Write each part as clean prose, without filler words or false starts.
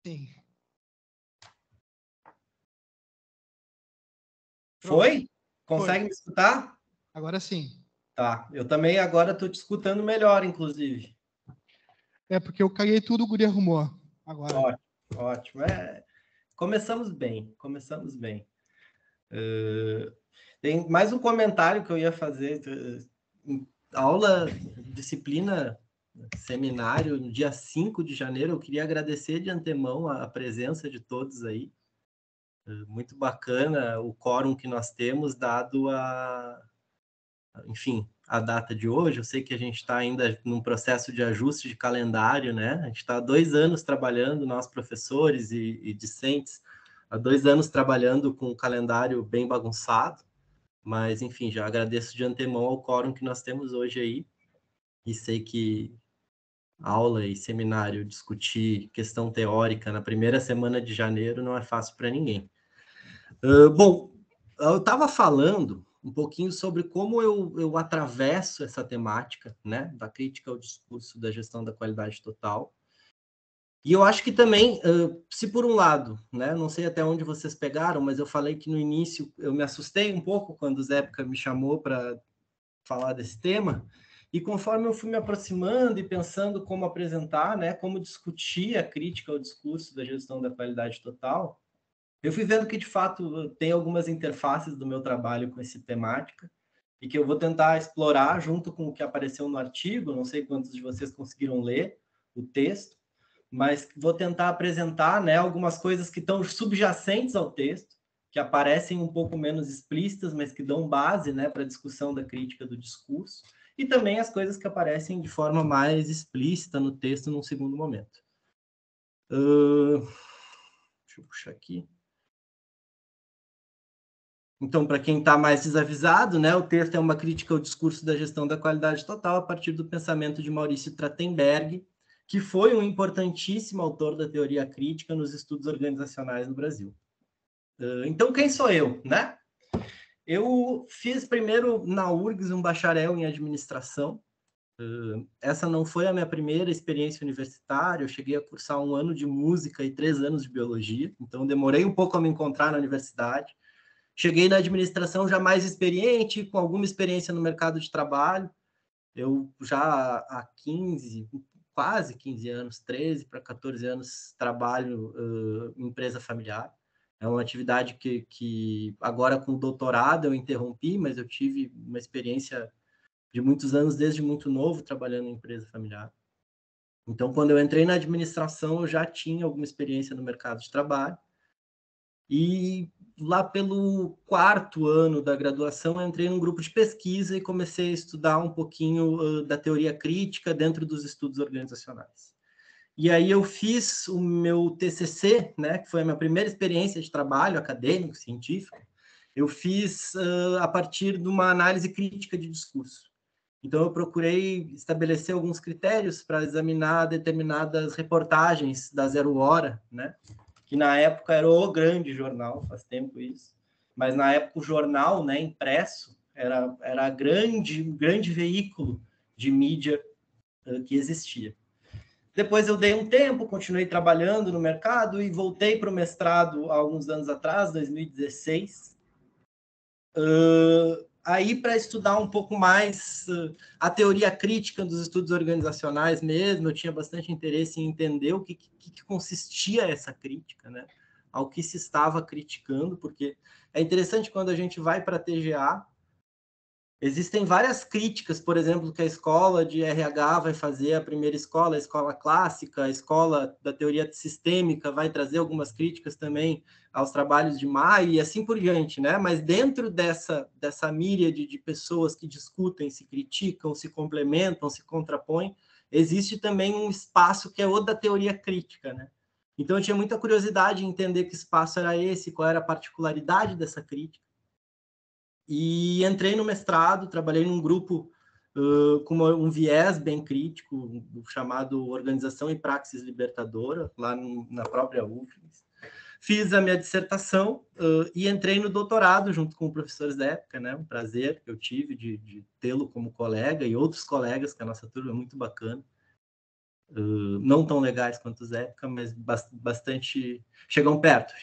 Sim. Foi? Pronto. Consegue me escutar? Agora sim. Tá, eu também agora estou te escutando melhor, inclusive. É porque eu caguei tudo, o guri arrumou. Agora. Ótimo, ótimo. Começamos bem, começamos bem. Tem mais um comentário que eu ia fazer. Aula, disciplina, seminário, no dia 5 de janeiro. Eu queria agradecer de antemão a presença de todos aí. Muito bacana o quórum que nós temos, dado enfim, a data de hoje. Eu sei que a gente está ainda num processo de ajuste de calendário, né? A gente está há 2 anos trabalhando, nós professores e discentes, há 2 anos trabalhando com um calendário bem bagunçado, mas, enfim, já agradeço de antemão ao quórum que nós temos hoje aí, e sei que aula e seminário, discutir questão teórica na primeira semana de janeiro não é fácil para ninguém. Bom, eu estava falando um pouquinho sobre como eu atravesso essa temática, né, da crítica ao discurso da gestão da qualidade total. E eu acho que também, se por um lado, né, não sei até onde vocês pegaram, mas eu falei que no início eu me assustei um pouco quando o Zépica me chamou para falar desse tema, e conforme eu fui me aproximando e pensando como apresentar, né, como discutir a crítica ao discurso da gestão da qualidade total, eu fui vendo que, de fato, tem algumas interfaces do meu trabalho com essa temática e que eu vou tentar explorar junto com o que apareceu no artigo. Não sei quantos de vocês conseguiram ler o texto, mas vou tentar apresentar, né, algumas coisas que estão subjacentes ao texto, que aparecem um pouco menos explícitas, mas que dão base, né, para a discussão da crítica do discurso, e também as coisas que aparecem de forma mais explícita no texto num segundo momento. Deixa eu puxar aqui. Então, para quem está mais desavisado, né, o texto é uma crítica ao discurso da gestão da qualidade total a partir do pensamento de Maurício Trachtenberg, que foi um importantíssimo autor da teoria crítica nos estudos organizacionais no Brasil. Então, quem sou eu, né? Eu fiz primeiro na URGS um bacharel em administração. Essa não foi a minha primeira experiência universitária. Eu cheguei a cursar 1 ano de música e 3 anos de biologia, então demorei um pouco a me encontrar na universidade. Cheguei na administração já mais experiente, com alguma experiência no mercado de trabalho. Eu já há 15, quase 15 anos, 13 para 14 anos, trabalho em empresa familiar. É uma atividade que agora com o doutorado eu interrompi, mas eu tive uma experiência de muitos anos, desde muito novo, trabalhando em empresa familiar. Então, quando eu entrei na administração, eu já tinha alguma experiência no mercado de trabalho. E lá pelo 4º ano da graduação, eu entrei num grupo de pesquisa e comecei a estudar um pouquinho da teoria crítica dentro dos estudos organizacionais. E aí eu fiz o meu TCC, né, que foi a minha primeira experiência de trabalho acadêmico, científico. Eu fiz a partir de uma análise crítica de discurso. Então, eu procurei estabelecer alguns critérios para examinar determinadas reportagens da Zero Hora, né, que na época era o grande jornal, faz tempo isso, mas na época o jornal, né, impresso, era grande veículo de mídia que existia. Depois eu dei um tempo, continuei trabalhando no mercado e voltei para o mestrado há alguns anos atrás, 2016, aí para estudar um pouco mais a teoria crítica dos estudos organizacionais mesmo. Eu tinha bastante interesse em entender o que consistia essa crítica, né, ao que se estava criticando, porque é interessante quando a gente vai para a TGA, existem várias críticas, por exemplo, que a escola de RH vai fazer, a primeira escola, a escola clássica, a escola da teoria sistêmica vai trazer algumas críticas também aos trabalhos de Maia e assim por diante, né? Mas dentro dessa míriade de pessoas que discutem, se criticam, se complementam, se contrapõem, existe também um espaço que é o da teoria crítica, né? Então eu tinha muita curiosidade em entender que espaço era esse, qual era a particularidade dessa crítica. E entrei no mestrado, trabalhei num grupo com um viés bem crítico, chamado Organização e Praxis Libertadora, lá na própria UFRGS. Fiz a minha dissertação e entrei no doutorado junto com professores da época, né? Um prazer que eu tive de tê-lo como colega e outros colegas, que a nossa turma é muito bacana. não tão legais quanto os época, mas bastante... Chegam perto.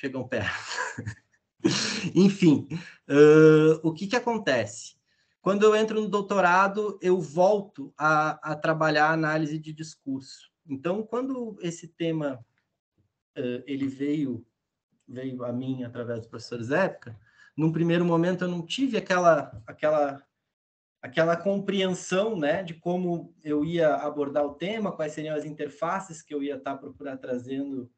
Enfim, o que acontece? Quando eu entro no doutorado, eu volto a trabalhar a análise de discurso. Então, quando esse tema ele veio a mim através dos professores época, num primeiro momento eu não tive aquela compreensão, né, de como eu ia abordar o tema, quais seriam as interfaces que eu ia procurar trazendo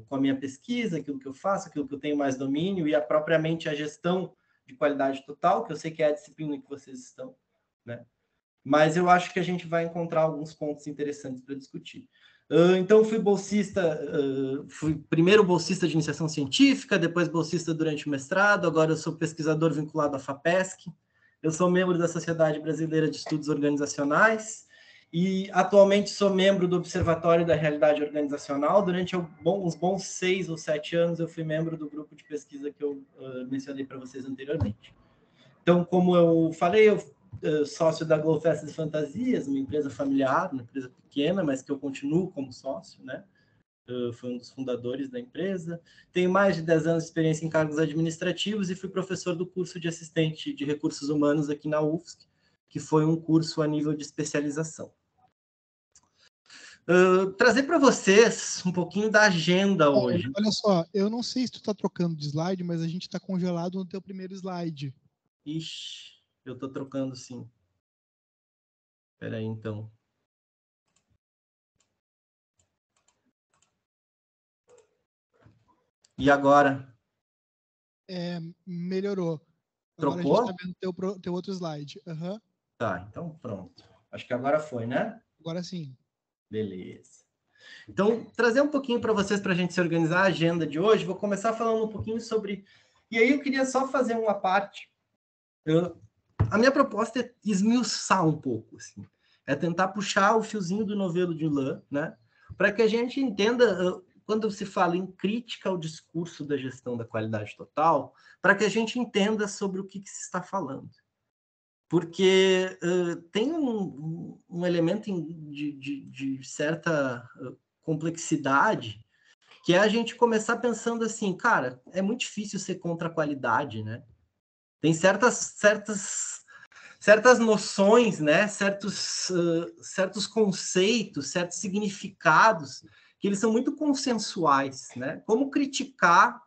com a minha pesquisa, aquilo que eu faço, aquilo que eu tenho mais domínio, e propriamente a gestão de qualidade total, que eu sei que é a disciplina que vocês estão, né? Mas eu acho que a gente vai encontrar alguns pontos interessantes para discutir. Então, fui bolsista, fui primeiro bolsista de iniciação científica, depois bolsista durante o mestrado, agora eu sou pesquisador vinculado à FAPESC, eu sou membro da Sociedade Brasileira de Estudos Organizacionais e atualmente sou membro do Observatório da Realidade Organizacional. Durante uns bons 6 ou 7 anos eu fui membro do grupo de pesquisa que eu mencionei para vocês anteriormente. Então, como eu falei, eu sócio da Globo Festas e Fantasias, uma empresa familiar, uma empresa pequena, mas que eu continuo como sócio, né? Fui um dos fundadores da empresa. Tenho mais de 10 anos de experiência em cargos administrativos e fui professor do curso de assistente de recursos humanos aqui na UFSC, que foi um curso a nível de especialização. Trazer para vocês um pouquinho da agenda hoje. Olha só, eu não sei se tu está trocando de slide, mas a gente está congelado no teu primeiro slide. Ixi, eu estou trocando sim. Espera aí, então. E agora? Melhorou. Trocou? Agora a gente está vendo teu outro slide. Uhum. Tá, então pronto. Acho que agora foi, né? Agora sim. Beleza. Então, trazer um pouquinho para vocês, para a gente se organizar a agenda de hoje. Vou começar falando um pouquinho sobre... E aí eu queria só fazer uma parte. A minha proposta é esmiuçar um pouco, assim. É tentar puxar o fiozinho do novelo de lã, né? Para que a gente entenda... Quando se fala em crítica ao discurso da gestão da qualidade total, para que a gente entenda sobre o que se está falando. Porque tem um elemento de certa complexidade, que é a gente começar pensando assim, cara, é muito difícil ser contra a qualidade, né? Tem certas noções, né? Certos conceitos, certos significados, que eles são muito consensuais, né? Como criticar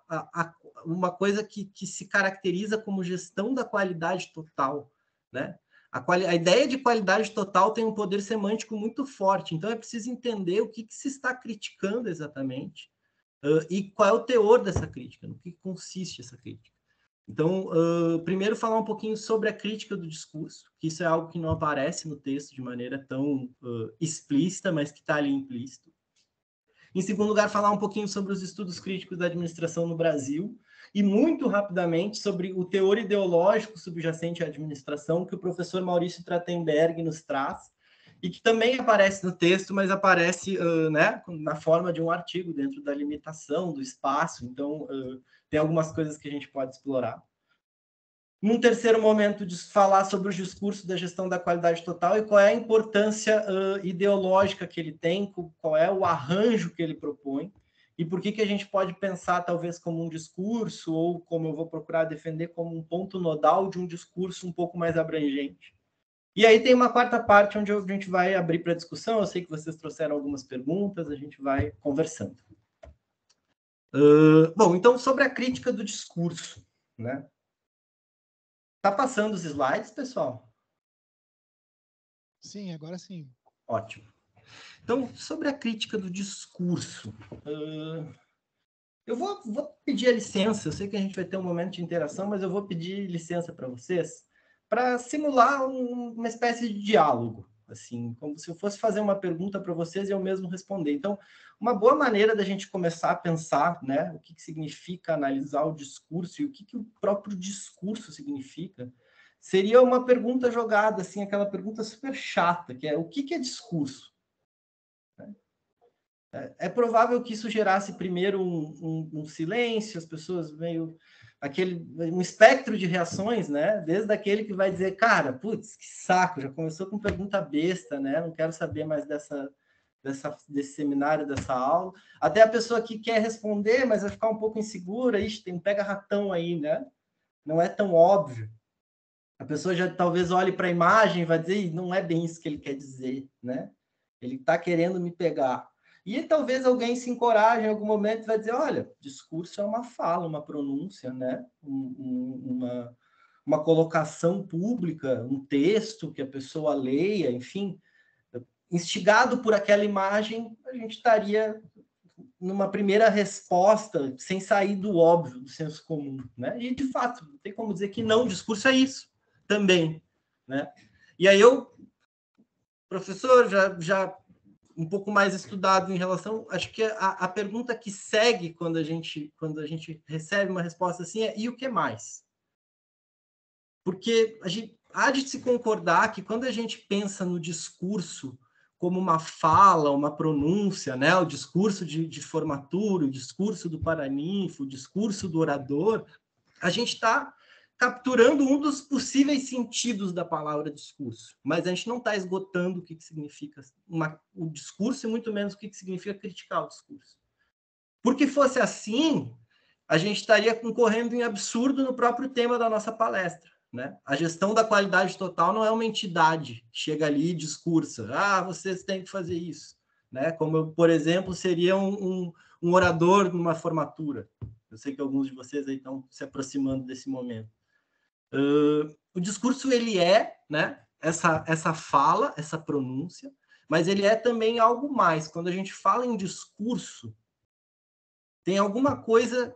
uma coisa que se caracteriza como gestão da qualidade total, né? A ideia de qualidade total tem um poder semântico muito forte, então é preciso entender o que se está criticando exatamente e qual é o teor dessa crítica, no que consiste essa crítica. Então, primeiro falar um pouquinho sobre a crítica do discurso, que isso é algo que não aparece no texto de maneira tão explícita, mas que está ali implícito. Em segundo lugar, falar um pouquinho sobre os estudos críticos da administração no Brasil e, muito rapidamente, sobre o teor ideológico subjacente à administração que o professor Maurício Trachtenberg nos traz e que também aparece no texto, mas aparece né, na forma de um artigo dentro da limitação do espaço. Então, tem algumas coisas que a gente pode explorar. Num terceiro momento, de falar sobre o discurso da gestão da qualidade total e qual é a importância ideológica que ele tem, qual é o arranjo que ele propõe, e por que a gente pode pensar, talvez, como um discurso, ou como eu vou procurar defender, como um ponto nodal de um discurso um pouco mais abrangente. E aí tem uma quarta parte, onde a gente vai abrir para discussão. Eu sei que vocês trouxeram algumas perguntas, a gente vai conversando. Bom, então, sobre a crítica do discurso, né? Tá passando os slides, pessoal? Sim, agora sim. Ótimo. Então, sobre a crítica do discurso, eu vou pedir a licença, eu sei que a gente vai ter um momento de interação, mas eu vou pedir licença para vocês para simular uma espécie de diálogo, assim, como se eu fosse fazer uma pergunta para vocês e eu mesmo responder. Então, uma boa maneira da gente começar a pensar, né, o que significa analisar o discurso e o que o próprio discurso significa, seria uma pergunta jogada, assim, aquela pergunta super chata, que é o que é discurso? É provável que isso gerasse primeiro um silêncio, as pessoas meio... um espectro de reações, né? Desde aquele que vai dizer, cara, putz, que saco, já começou com pergunta besta, né? Não quero saber mais desse seminário, dessa aula. Até a pessoa que quer responder, mas vai ficar um pouco insegura, ixi, tem um pega-ratão aí, né? Não é tão óbvio. A pessoa já talvez olhe para a imagem e vai dizer, não é bem isso que ele quer dizer, né? Ele está querendo me pegar. E talvez alguém se encoraje em algum momento e vai dizer, olha, discurso é uma fala, uma pronúncia, né? Uma colocação pública, um texto que a pessoa leia, enfim. Instigado por aquela imagem, a gente estaria numa primeira resposta sem sair do óbvio, do senso comum, né? E, de fato, não tem como dizer que não, o discurso é isso também, né? E aí eu, professor, já um pouco mais estudado em relação, acho que a pergunta que segue quando a gente recebe uma resposta assim é, e o que mais? Porque a gente há de se concordar que quando a gente pensa no discurso como uma fala, uma pronúncia, né? O discurso de formatura, o discurso do paraninfo, o discurso do orador, a gente está capturando um dos possíveis sentidos da palavra discurso, mas a gente não está esgotando o que significa o discurso e muito menos o que significa criticar o discurso. Porque fosse assim, a gente estaria concorrendo em absurdo no próprio tema da nossa palestra. Né? A gestão da qualidade total não é uma entidade que chega ali e discursa, vocês têm que fazer isso. Né? Como, por exemplo, seria um orador numa formatura. Eu sei que alguns de vocês aí estão se aproximando desse momento. O discurso, ele é, né, essa fala, essa pronúncia, mas ele é também algo mais. Quando a gente fala em discurso, tem alguma coisa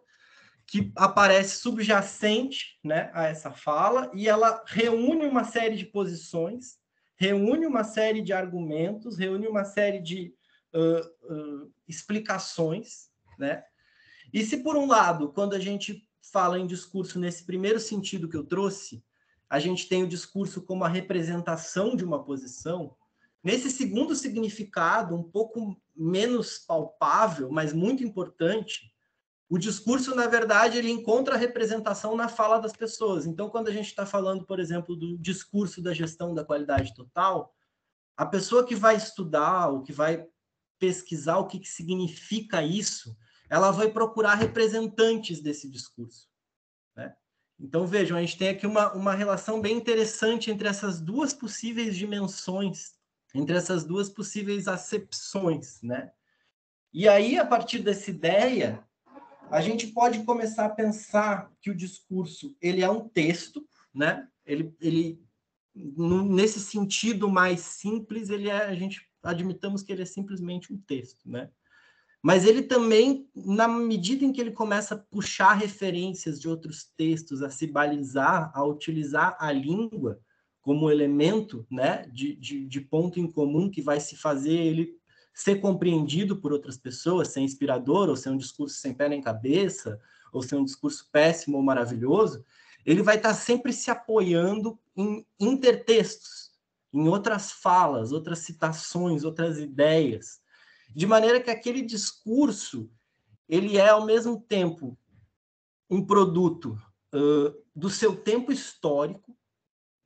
que aparece subjacente, né, a essa fala, e ela reúne uma série de posições, reúne uma série de argumentos, reúne uma série de explicações, né? E se, por um lado, quando a gente fala em discurso nesse primeiro sentido que eu trouxe, a gente tem o discurso como a representação de uma posição, nesse segundo significado, um pouco menos palpável, mas muito importante, o discurso, na verdade, ele encontra a representação na fala das pessoas. Então, quando a gente está falando, por exemplo, do discurso da gestão da qualidade total, a pessoa que vai estudar, ou que vai pesquisar o que significa isso, ela vai procurar representantes desse discurso. Né? Então, vejam, a gente tem aqui uma relação bem interessante entre essas duas possíveis dimensões, entre essas duas possíveis acepções. Né? E aí, a partir dessa ideia, a gente pode começar a pensar que o discurso ele é um texto, né? Ele nesse sentido mais simples, a gente admitamos que ele é simplesmente um texto, né? Mas ele também, na medida em que ele começa a puxar referências de outros textos, a se balizar, a utilizar a língua como elemento, né, de ponto em comum que vai se fazer ele ser compreendido por outras pessoas, ser inspirador, ou ser um discurso sem pé nem cabeça, ou ser um discurso péssimo ou maravilhoso, ele vai estar sempre se apoiando em intertextos, em outras falas, outras citações, outras ideias, de maneira que aquele discurso ele é, ao mesmo tempo, um produto do seu tempo histórico,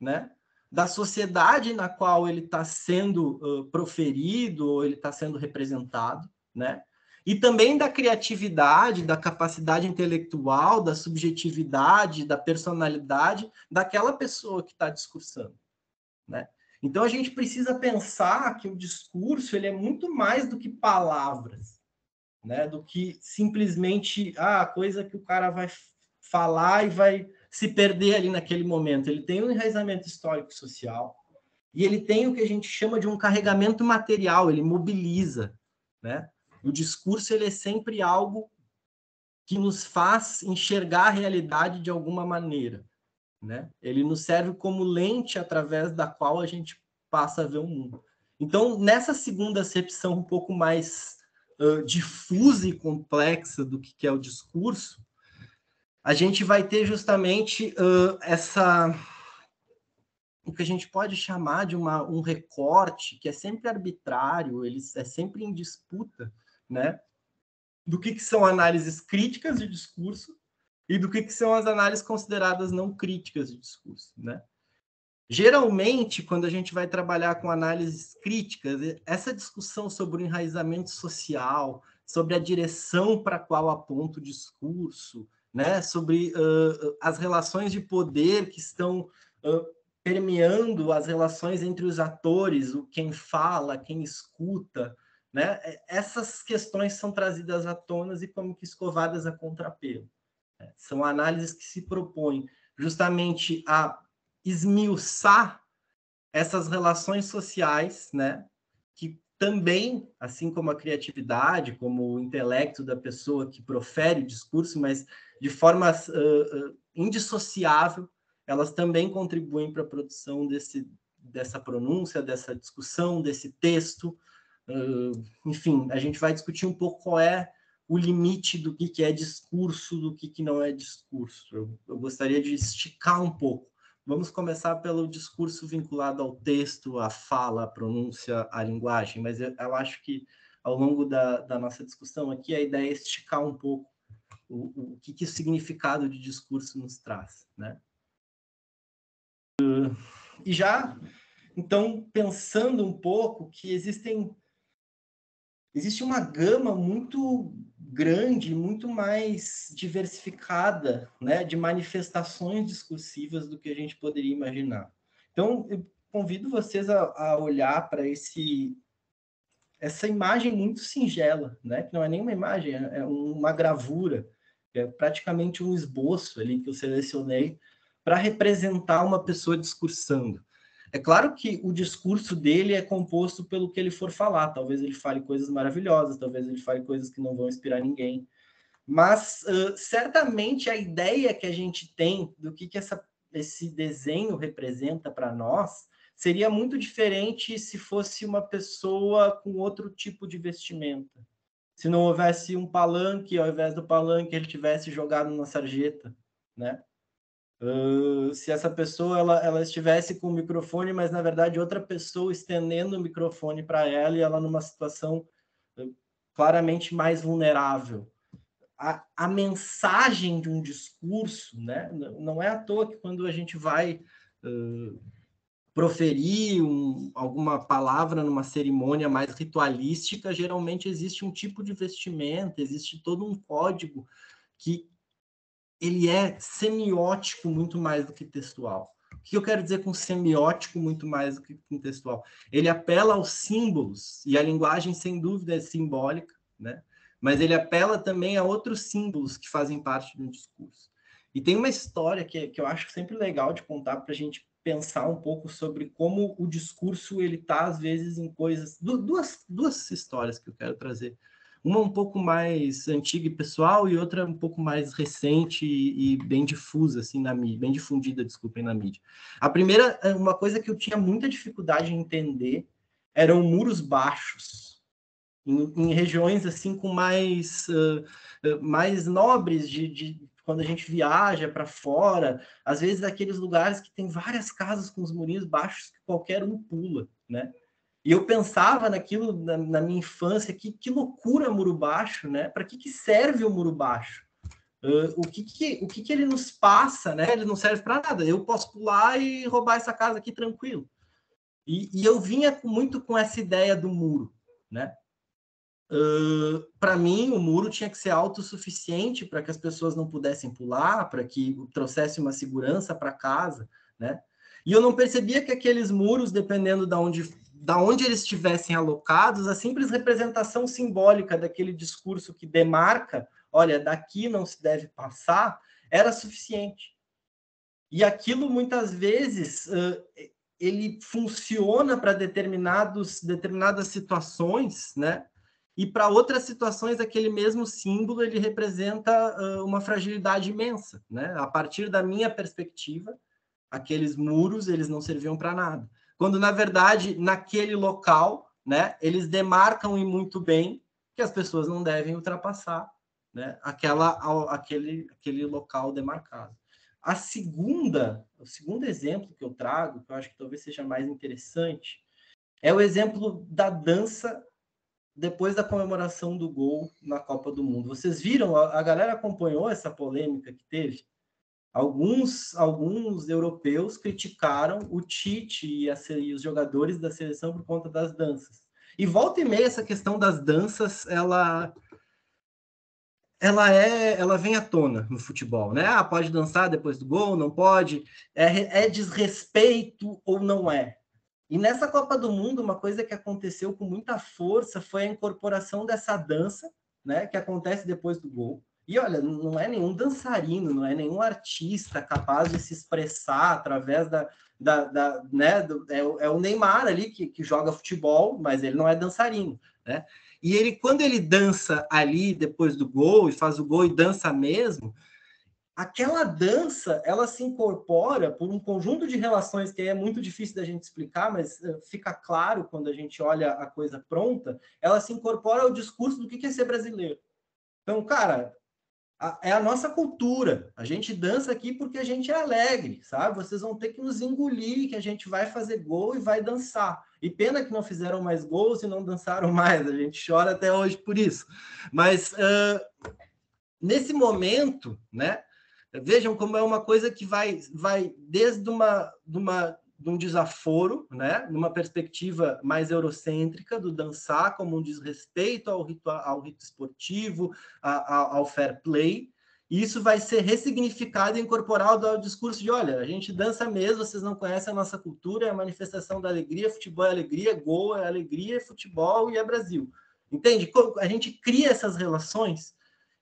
né? Da sociedade na qual ele está sendo proferido ou ele está sendo representado, né? E também da criatividade, da capacidade intelectual, da subjetividade, da personalidade daquela pessoa que está discursando, né? Então a gente precisa pensar que o discurso ele é muito mais do que palavras, né? Do que simplesmente a coisa que o cara vai falar e vai se perder ali naquele momento. Ele tem um enraizamento histórico e social e ele tem o que a gente chama de um carregamento material, ele mobiliza, né? O discurso ele é sempre algo que nos faz enxergar a realidade de alguma maneira, né? Ele nos serve como lente através da qual a gente passa a ver o mundo. Então, nessa segunda acepção um pouco mais difusa e complexa do que é o discurso, a gente vai ter justamente o que a gente pode chamar de um recorte que é sempre arbitrário, ele é sempre em disputa, né? Do que são análises críticas de discurso e do que são as análises consideradas não críticas de discurso, né? Geralmente, quando a gente vai trabalhar com análises críticas, essa discussão sobre o enraizamento social, sobre a direção para a qual aponta o discurso, né, sobre as relações de poder que estão permeando as relações entre os atores, o quem fala, quem escuta, né, essas questões são trazidas à tona e como que escovadas a contrapelo. Né? São análises que se propõem justamente a esmiuçar essas relações sociais, né, que também, assim como a criatividade, como o intelecto da pessoa que profere o discurso, mas de forma indissociável, elas também contribuem para a produção dessa pronúncia, dessa discussão, desse texto. Enfim, a gente vai discutir um pouco qual é o limite do que é discurso, do que não é discurso. Eu gostaria de esticar um pouco. Vamos começar pelo discurso vinculado ao texto, à fala, à pronúncia, à linguagem, mas eu acho que ao longo da nossa discussão aqui, a ideia é esticar um pouco o que o significado de discurso nos traz, né? E já, então, pensando um pouco que existe uma gama muito grande, muito mais diversificada, né, de manifestações discursivas do que a gente poderia imaginar. Então, eu convido vocês a olhar para essa imagem muito singela, né, que não é nenhuma imagem, é uma gravura, é praticamente um esboço ali que eu selecionei para representar uma pessoa discursando. É claro que o discurso dele é composto pelo que ele for falar. Talvez ele fale coisas maravilhosas, talvez ele fale coisas que não vão inspirar ninguém. Mas, certamente, a ideia que a gente tem do que esse desenho representa para nós seria muito diferente se fosse uma pessoa com outro tipo de vestimenta. Se não houvesse um palanque, ao invés do palanque, ele tivesse jogado na sarjeta, né? Se essa pessoa ela estivesse com o microfone, mas na verdade outra pessoa estendendo o microfone para ela e ela numa situação claramente mais vulnerável. A mensagem de um discurso, né? Não é à toa que quando a gente vai proferir alguma palavra numa cerimônia mais ritualística, geralmente existe um tipo de vestimenta, existe todo um código que ele é semiótico muito mais do que textual. O que eu quero dizer com semiótico muito mais do que com textual? Ele apela aos símbolos, e a linguagem, sem dúvida, é simbólica, né? Mas ele apela também a outros símbolos que fazem parte do discurso. E tem uma história que eu acho sempre legal de contar para a gente pensar um pouco sobre como o discurso ele está, às vezes, em coisas... Duas histórias que eu quero trazer. Uma um pouco mais antiga e pessoal, e outra um pouco mais recente e bem difusa, assim, na mídia, bem difundida, desculpem, na mídia. A primeira, uma coisa que eu tinha muita dificuldade em entender, eram muros baixos, em regiões, assim, com mais nobres, quando a gente viaja para fora, às vezes aqueles lugares que tem várias casas com os murinhos baixos que qualquer um pula, né? E eu pensava naquilo na minha infância, que loucura muro baixo, né? Para que serve o muro baixo? O que ele nos passa, né? Ele não serve para nada. Eu posso pular e roubar essa casa aqui tranquilo. E eu vinha muito com essa ideia do muro, né? Para mim, o muro tinha que ser autossuficiente para que as pessoas não pudessem pular, para que trouxesse uma segurança para casa, né? E eu não percebia que aqueles muros, dependendo da onde eles estivessem alocados, a simples representação simbólica daquele discurso que demarca, olha, daqui não se deve passar, era suficiente. E aquilo, muitas vezes, ele funciona para determinadas situações, né? E para outras situações, aquele mesmo símbolo ele representa uma fragilidade imensa, né? A partir da minha perspectiva, aqueles muros eles não serviam para nada. Quando na verdade naquele local, né? Eles demarcam e muito bem que as pessoas não devem ultrapassar, né? Aquele local demarcado. O segundo exemplo que eu trago, que eu acho que talvez seja mais interessante, é o exemplo da dança depois da comemoração do gol na Copa do Mundo. Vocês viram? A galera acompanhou essa polêmica que teve? Alguns europeus criticaram o Tite e os jogadores da seleção por conta das danças. E volta e meia essa questão das danças, ela vem à tona no futebol, né? Ah, pode dançar depois do gol, não pode, é desrespeito ou não é? E nessa Copa do Mundo, uma coisa que aconteceu com muita força foi a incorporação dessa dança, né, que acontece depois do gol. E olha, não é nenhum dançarino, não é nenhum artista capaz de se expressar através né, é o Neymar ali que joga futebol, mas ele não é dançarino, né? E ele, quando ele dança ali depois do gol, e faz o gol e dança mesmo, aquela dança, ela se incorpora por um conjunto de relações que é muito difícil da gente explicar, mas fica claro quando a gente olha a coisa pronta, ela se incorpora ao discurso do que é ser brasileiro. Então, cara, é a nossa cultura. A gente dança aqui porque a gente é alegre, sabe? Vocês vão ter que nos engolir, que a gente vai fazer gol e vai dançar. E pena que não fizeram mais gols e não dançaram mais. A gente chora até hoje por isso. Mas nesse momento, né? Vejam como é uma coisa que vai desde de um desaforo, né? Numa perspectiva mais eurocêntrica do dançar como um desrespeito ao rito esportivo, ao fair play, e isso vai ser ressignificado e incorporado ao discurso de, olha, a gente dança mesmo, vocês não conhecem a nossa cultura, é a manifestação da alegria, futebol é alegria, gol é alegria, futebol e é Brasil. Entende? A gente cria essas relações.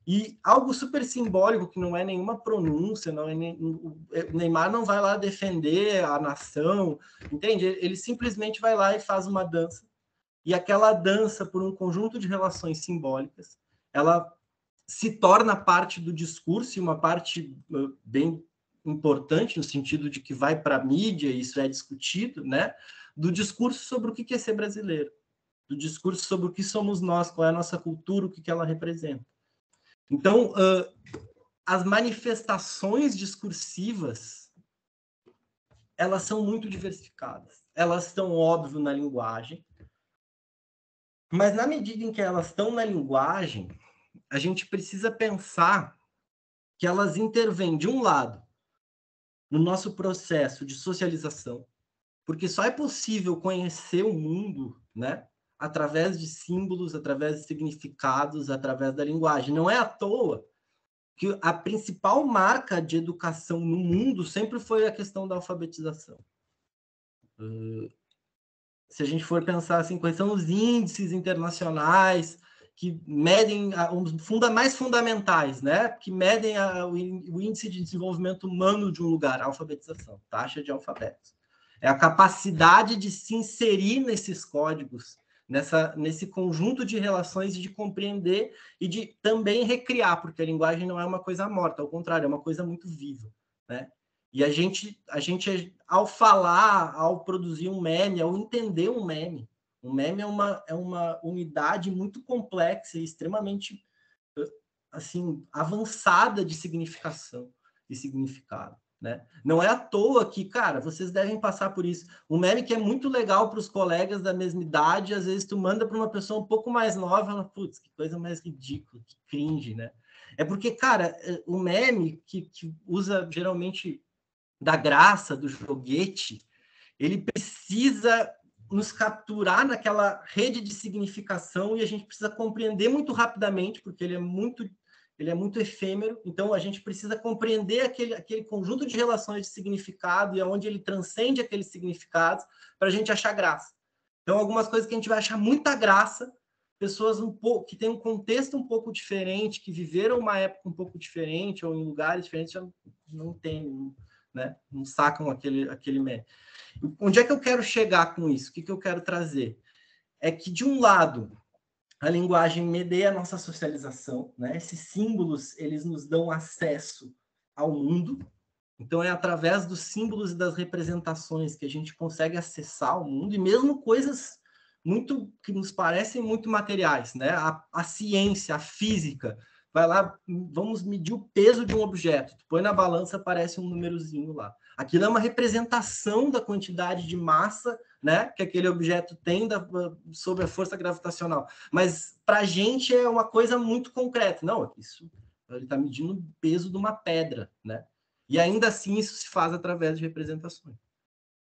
E algo super simbólico, que não é nenhuma pronúncia, não é o Neymar não vai lá defender a nação, entende? Ele simplesmente vai lá e faz uma dança. E aquela dança, por um conjunto de relações simbólicas, ela se torna parte do discurso, e uma parte bem importante, no sentido de que vai para a mídia, e isso é discutido, né? Do discurso sobre o que é ser brasileiro, do discurso sobre o que somos nós, qual é a nossa cultura, o que ela representa. Então, as manifestações discursivas, elas são muito diversificadas. Elas estão, óbvio, na linguagem, mas na medida em que elas estão na linguagem, a gente precisa pensar que elas intervêm, de um lado, no nosso processo de socialização, porque só é possível conhecer o mundo, né, através de símbolos, através de significados, através da linguagem. Não é à toa que a principal marca de educação no mundo sempre foi a questão da alfabetização. Se a gente for pensar assim, quais são os índices internacionais que medem os mais fundamentais, né? Que medem o índice de desenvolvimento humano de um lugar, a alfabetização, taxa de alfabetos. É a capacidade de se inserir nesses códigos, nesse conjunto de relações, de compreender e de também recriar, porque a linguagem não é uma coisa morta, ao contrário, é uma coisa muito viva, né? E a gente, ao falar, ao produzir um meme, ao entender um meme é uma unidade muito complexa e extremamente assim, avançada de significação e significado. Né? Não é à toa que, cara, vocês devem passar por isso. Um meme que é muito legal para os colegas da mesma idade, às vezes tu manda para uma pessoa um pouco mais nova, ela, putz, que coisa mais ridícula, que cringe, né? É porque, cara, o meme que usa geralmente da graça, do joguete, ele precisa nos capturar naquela rede de significação e a gente precisa compreender muito rapidamente, porque ele é muito efêmero, então a gente precisa compreender aquele conjunto de relações de significado e aonde ele transcende aqueles significados para a gente achar graça. Então, algumas coisas que a gente vai achar muita graça, pessoas que têm um contexto um pouco diferente, que viveram uma época um pouco diferente ou em lugares diferentes, já não tem, né? Não sacam aquele meme. Onde é que eu quero chegar com isso? O que eu quero trazer? É que, de um lado, a linguagem medeia a nossa socialização, né? Esses símbolos, eles nos dão acesso ao mundo. Então, é através dos símbolos e das representações que a gente consegue acessar o mundo, e mesmo coisas que nos parecem muito materiais, né? A ciência, a física, vai lá, vamos medir o peso de um objeto. Tu põe na balança, aparece um númerozinho lá. Aquilo é uma representação da quantidade de massa, né, que aquele objeto tem sobre a força gravitacional. Mas para a gente é uma coisa muito concreta. Não, isso ele está medindo o peso de uma pedra, né? E ainda assim isso se faz através de representações.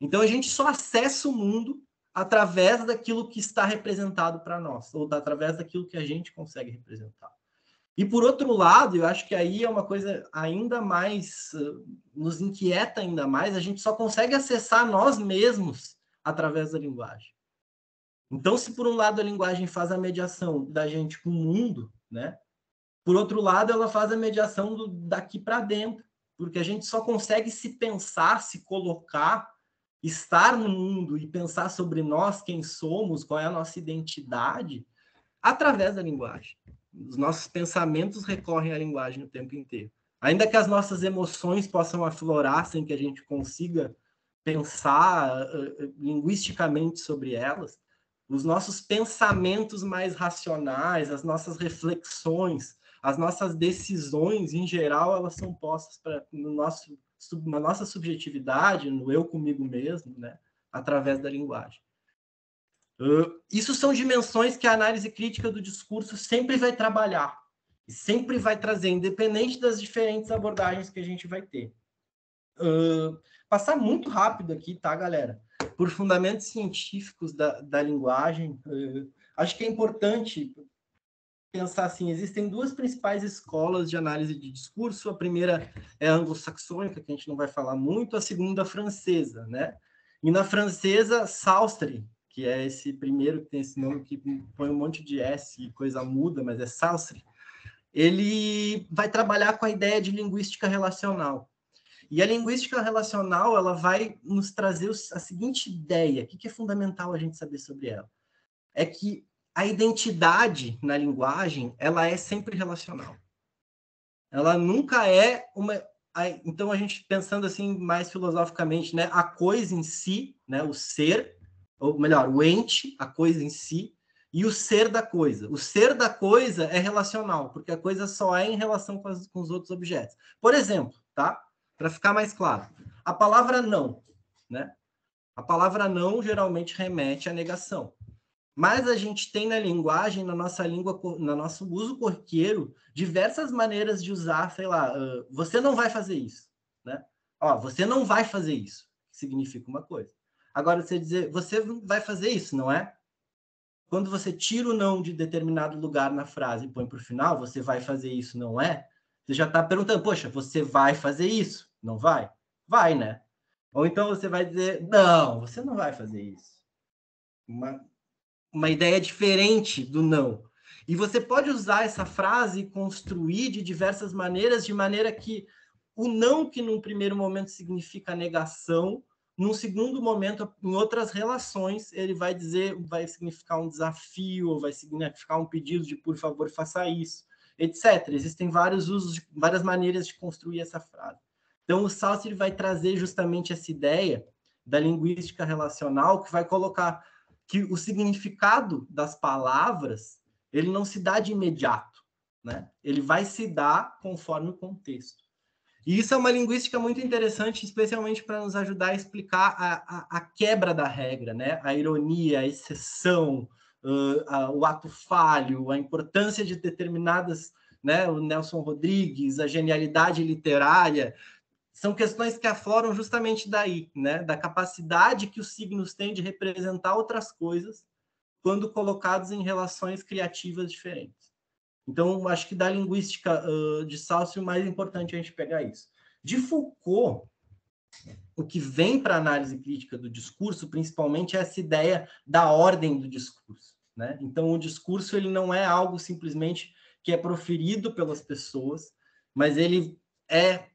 Então a gente só acessa o mundo através daquilo que está representado para nós, ou através daquilo que a gente consegue representar. E por outro lado, eu acho que aí é uma coisa ainda mais, nos inquieta ainda mais, a gente só consegue acessar nós mesmos através da linguagem. Então, se por um lado a linguagem faz a mediação da gente com o mundo, né? Por outro lado, ela faz a mediação daqui para dentro, porque a gente só consegue se pensar, se colocar, estar no mundo e pensar sobre nós, quem somos, qual é a nossa identidade, através da linguagem. Os nossos pensamentos recorrem à linguagem o tempo inteiro. Ainda que as nossas emoções possam aflorar sem que a gente consiga pensar linguisticamente sobre elas, os nossos pensamentos mais racionais, as nossas reflexões, as nossas decisões, em geral, elas são postas na nossa subjetividade, no eu comigo mesmo, né? Através da linguagem. Isso são dimensões que a análise crítica do discurso sempre vai trabalhar, e sempre vai trazer, independente das diferentes abordagens que a gente vai ter. Passar muito rápido aqui, tá, galera? Por fundamentos científicos da linguagem, acho que é importante pensar assim, existem duas principais escolas de análise de discurso, a primeira é a anglo-saxônica, que a gente não vai falar muito, a segunda a francesa, né? E na francesa, Sartre, que é esse primeiro que tem esse nome que põe um monte de S e coisa muda, mas é Sartre, ele vai trabalhar com a ideia de linguística relacional. E a linguística relacional, ela vai nos trazer a seguinte ideia, o que é fundamental a gente saber sobre ela? É que a identidade na linguagem, ela é sempre relacional. Ela nunca é uma... Então, a gente pensando assim mais filosoficamente, né, a coisa em si, né, o ser, ou melhor, o ente, a coisa em si, e o ser da coisa. O ser da coisa é relacional, porque a coisa só é em relação com os outros objetos. Por exemplo, tá? Para ficar mais claro, a palavra não, né? A palavra não geralmente remete à negação. Mas a gente tem na linguagem, na nossa língua, no nosso uso corriqueiro, diversas maneiras de usar, sei lá, você não vai fazer isso, né? Ó, você não vai fazer isso, significa uma coisa. Agora, você dizer, você vai fazer isso, não é? Quando você tira o não de determinado lugar na frase e põe para o final, você vai fazer isso, não é? Você já está perguntando, poxa, você vai fazer isso, não vai? Vai, né? Ou então você vai dizer, não, você não vai fazer isso. Uma ideia diferente do não. E você pode usar essa frase e construir de diversas maneiras, de maneira que o não, que num primeiro momento significa negação, num segundo momento, em outras relações, ele vai dizer, vai significar um desafio, ou vai significar um pedido de por favor, faça isso, etc. Existem vários usos, várias maneiras de construir essa frase. Então, o Sartre vai trazer justamente essa ideia da linguística relacional, que vai colocar que o significado das palavras ele não se dá de imediato, né? Ele vai se dar conforme o contexto. E isso é uma linguística muito interessante, especialmente para nos ajudar a explicar a quebra da regra, né? A ironia, a exceção, o ato falho, a importância de determinadas, né? O Nelson Rodrigues, a genialidade literária, são questões que afloram justamente daí, né? Da capacidade que os signos têm de representar outras coisas quando colocados em relações criativas diferentes. Então, acho que da linguística de Saussure, o mais importante é a gente pegar isso. De Foucault, o que vem para a análise crítica do discurso, principalmente, é essa ideia da ordem do discurso, né? Então, o discurso ele não é algo simplesmente que é proferido pelas pessoas, mas ele é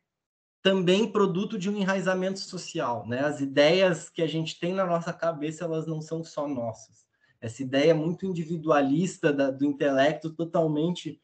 também produto de um enraizamento social, né? As ideias que a gente tem na nossa cabeça, elas não são só nossas. Essa ideia muito individualista do intelecto totalmente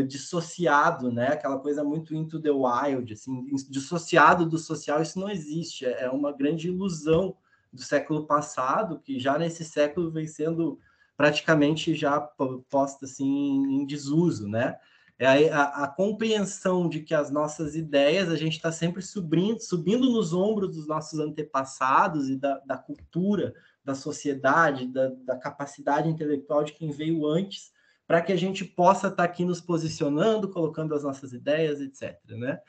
dissociado, né? Aquela coisa muito into the wild, assim, dissociado do social, isso não existe. É uma grande ilusão do século passado, que já nesse século vem sendo praticamente já posta assim em desuso, né? É a compreensão de que as nossas ideias, a gente está sempre subindo nos ombros dos nossos antepassados e da cultura, da sociedade, da capacidade intelectual de quem veio antes, para que a gente possa estar aqui nos posicionando, colocando as nossas ideias, etc. Né?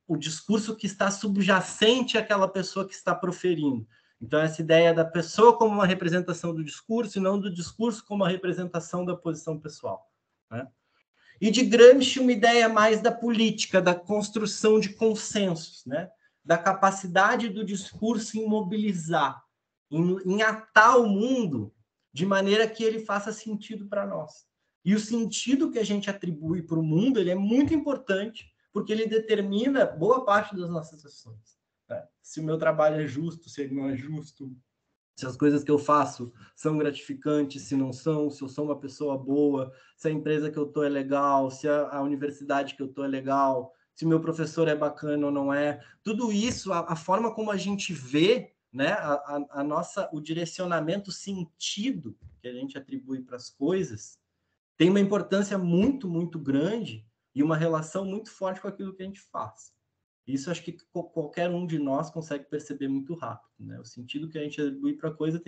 O discurso que está subjacente àquela pessoa que está proferindo. Então, essa ideia da pessoa como uma representação do discurso e não do discurso como uma representação da posição pessoal. Né? E de Gramsci, uma ideia mais da política, da construção de consensos, né? Da capacidade do discurso em mobilizar, em atar o mundo de maneira que ele faça sentido para nós. E o sentido que a gente atribui para o mundo ele é muito importante, porque ele determina boa parte das nossas ações. Né? Se o meu trabalho é justo, se ele não é justo, se as coisas que eu faço são gratificantes, se não são, se eu sou uma pessoa boa, se a empresa que eu estou é legal, se a universidade que eu estou é legal, se o meu professor é bacana ou não é. Tudo isso, a forma como a gente vê, né, o direcionamento, o sentido que a gente atribui para as coisas, tem uma importância muito, muito grande e uma relação muito forte com aquilo que a gente faz. Isso acho que qualquer um de nós consegue perceber muito rápido. Né? O sentido que a gente atribui para a coisa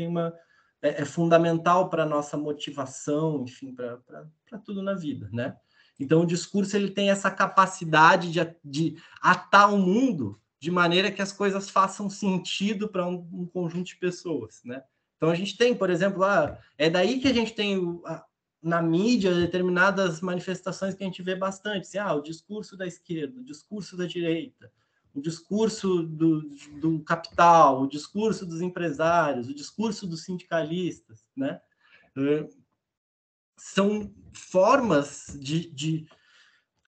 é fundamental para a nossa motivação, enfim, para tudo na vida. Né? Então, o discurso ele tem essa capacidade de atar o mundo de maneira que as coisas façam sentido para um conjunto de pessoas. Né? Então, a gente tem, por exemplo, é daí que a gente tem na mídia determinadas manifestações que a gente vê bastante, assim, o discurso da esquerda, o discurso da direita, o discurso do capital, o discurso dos empresários, o discurso dos sindicalistas, né? São formas de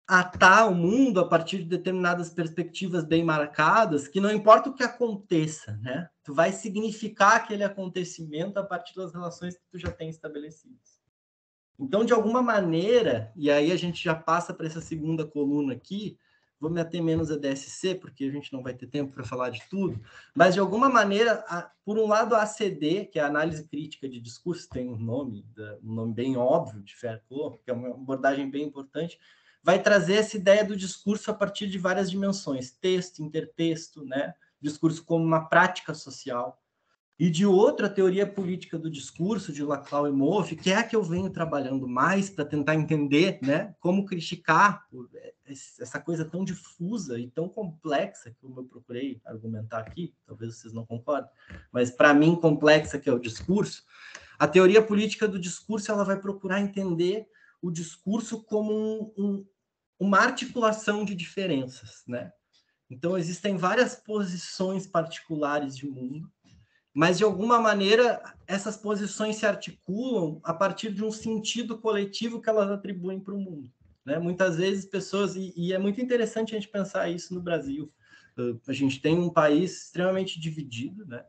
atar o mundo a partir de determinadas perspectivas bem marcadas, que não importa o que aconteça, né? Tu vai significar aquele acontecimento a partir das relações que tu já tem estabelecidas. Então, de alguma maneira, e aí a gente já passa para essa segunda coluna aqui, vou me ater menos a DSC, porque a gente não vai ter tempo para falar de tudo, mas de alguma maneira, por um lado, a ACD, que é a análise crítica de discurso, tem um nome bem óbvio de Foucault, que é uma abordagem bem importante, vai trazer essa ideia do discurso a partir de várias dimensões, texto, intertexto, né? Discurso como uma prática social. E de outra teoria política do discurso, de Laclau e Mouffe, que é a que eu venho trabalhando mais para tentar entender, né, como criticar essa coisa tão difusa e tão complexa, como eu procurei argumentar aqui, talvez vocês não concordem, mas para mim complexa, que é o discurso. A teoria política do discurso ela vai procurar entender o discurso como uma articulação de diferenças, né? Então, existem várias posições particulares de mundo, mas, de alguma maneira, essas posições se articulam a partir de um sentido coletivo que elas atribuem para o mundo. Né? Muitas vezes, pessoas... E é muito interessante a gente pensar isso no Brasil. A gente tem um país extremamente dividido, né?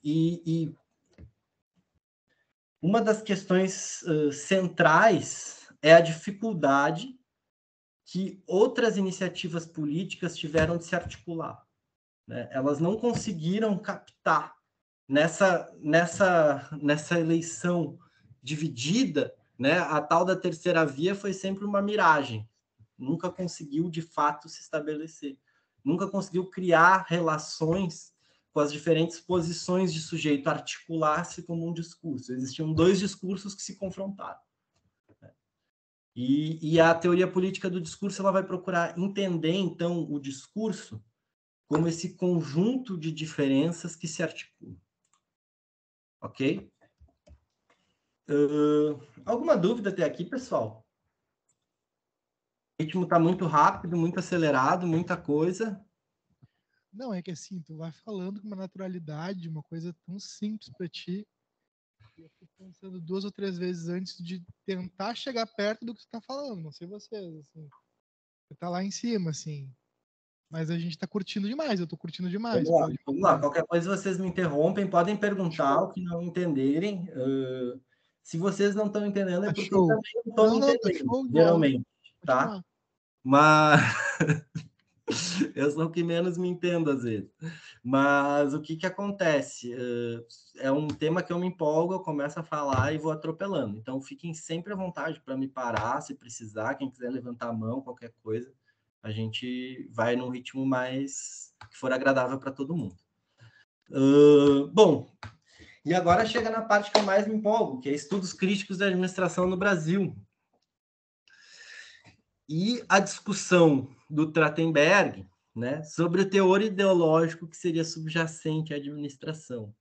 E uma das questões centrais é a dificuldade que outras iniciativas políticas tiveram de se articular. Né? Elas não conseguiram captar nessa eleição dividida, né? A tal da terceira via foi sempre uma miragem, nunca conseguiu de fato se estabelecer, nunca conseguiu criar relações com as diferentes posições de sujeito, articular-se como um discurso. Existiam dois discursos que se confrontaram. E a teoria política do discurso ela vai procurar entender, então, o discurso como esse conjunto de diferenças que se articulam. Ok? Alguma dúvida até aqui, pessoal? O ritmo está muito rápido, muito acelerado, muita coisa. Não, é que assim, tu vai falando com uma naturalidade, uma coisa tão simples para ti, e eu fico pensando 2 ou 3 vezes antes de tentar chegar perto do que tu tá falando. Não sei vocês, assim. Você tá lá em cima, assim. Mas a gente tá curtindo demais, eu tô curtindo demais. Vamos lá. Qualquer coisa vocês me interrompem, podem perguntar o que não entenderem. Se vocês não estão entendendo, é porque eu também não estou entendendo, geralmente, tá? Mas eu sou o que menos me entendo às vezes. Mas o que acontece? É um tema que eu me empolgo, eu começo a falar e vou atropelando. Então, fiquem sempre à vontade para me parar, se precisar, quem quiser levantar a mão, qualquer coisa, a gente vai num ritmo mais que for agradável para todo mundo. Bom, E agora chega na parte que eu mais me empolgo, que é estudos críticos da administração no Brasil. E a discussão do Trachtenberg, né, sobre o teor ideológico que seria subjacente à administração.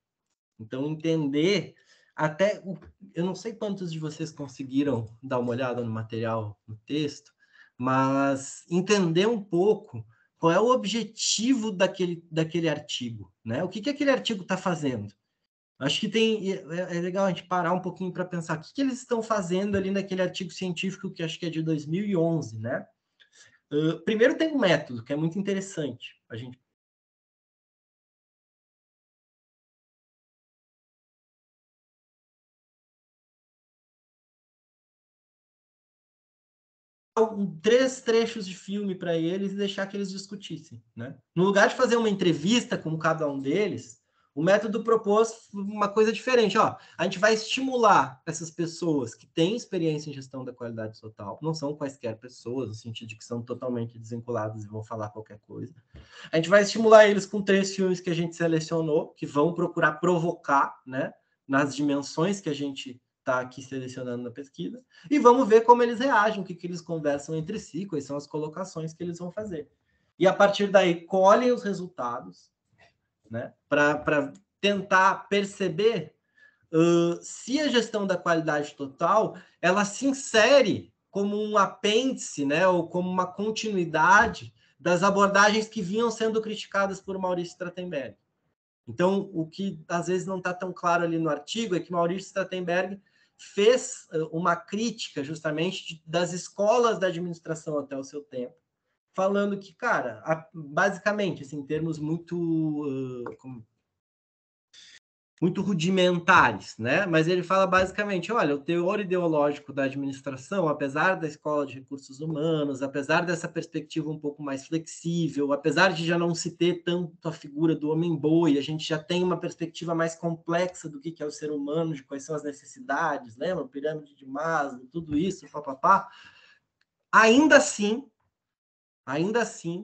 Então, entender até... Eu não sei quantos de vocês conseguiram dar uma olhada no material, no texto, mas entender um pouco qual é o objetivo daquele artigo, né? O que aquele artigo está fazendo? Acho que é legal a gente parar um pouquinho para pensar o que eles estão fazendo ali naquele artigo científico que acho que é de 2011, né? Primeiro tem um método que é muito interessante. A gente três trechos de filme para eles e deixar que eles discutissem, né? No lugar de fazer uma entrevista com cada um deles, o método propôs uma coisa diferente. Ó, a gente vai estimular essas pessoas que têm experiência em gestão da qualidade total, não são quaisquer pessoas, no sentido de que são totalmente desvinculadas e vão falar qualquer coisa. A gente vai estimular eles com 3 filmes que a gente selecionou, que vão procurar provocar, né, nas dimensões que a gente está aqui selecionando na pesquisa, e vamos ver como eles reagem, o que eles conversam entre si, quais são as colocações que eles vão fazer. E a partir daí, colhem os resultados, né, para tentar perceber se a gestão da qualidade total ela se insere como um apêndice, né, ou como uma continuidade das abordagens que vinham sendo criticadas por Maurício Trachtenberg. Então, o que às vezes não está tão claro ali no artigo é que Maurício Trachtenberg fez uma crítica justamente das escolas da administração até o seu tempo, falando que, cara, basicamente, assim, em termos muito rudimentares, né? Mas ele fala basicamente, olha, o teor ideológico da administração, apesar da escola de recursos humanos, apesar dessa perspectiva um pouco mais flexível, apesar de já não se ter tanto a figura do homem-boi, a gente já tem uma perspectiva mais complexa do que é o ser humano, de quais são as necessidades, lembra? Pirâmide de Maslow, tudo isso, papapá. Ainda assim,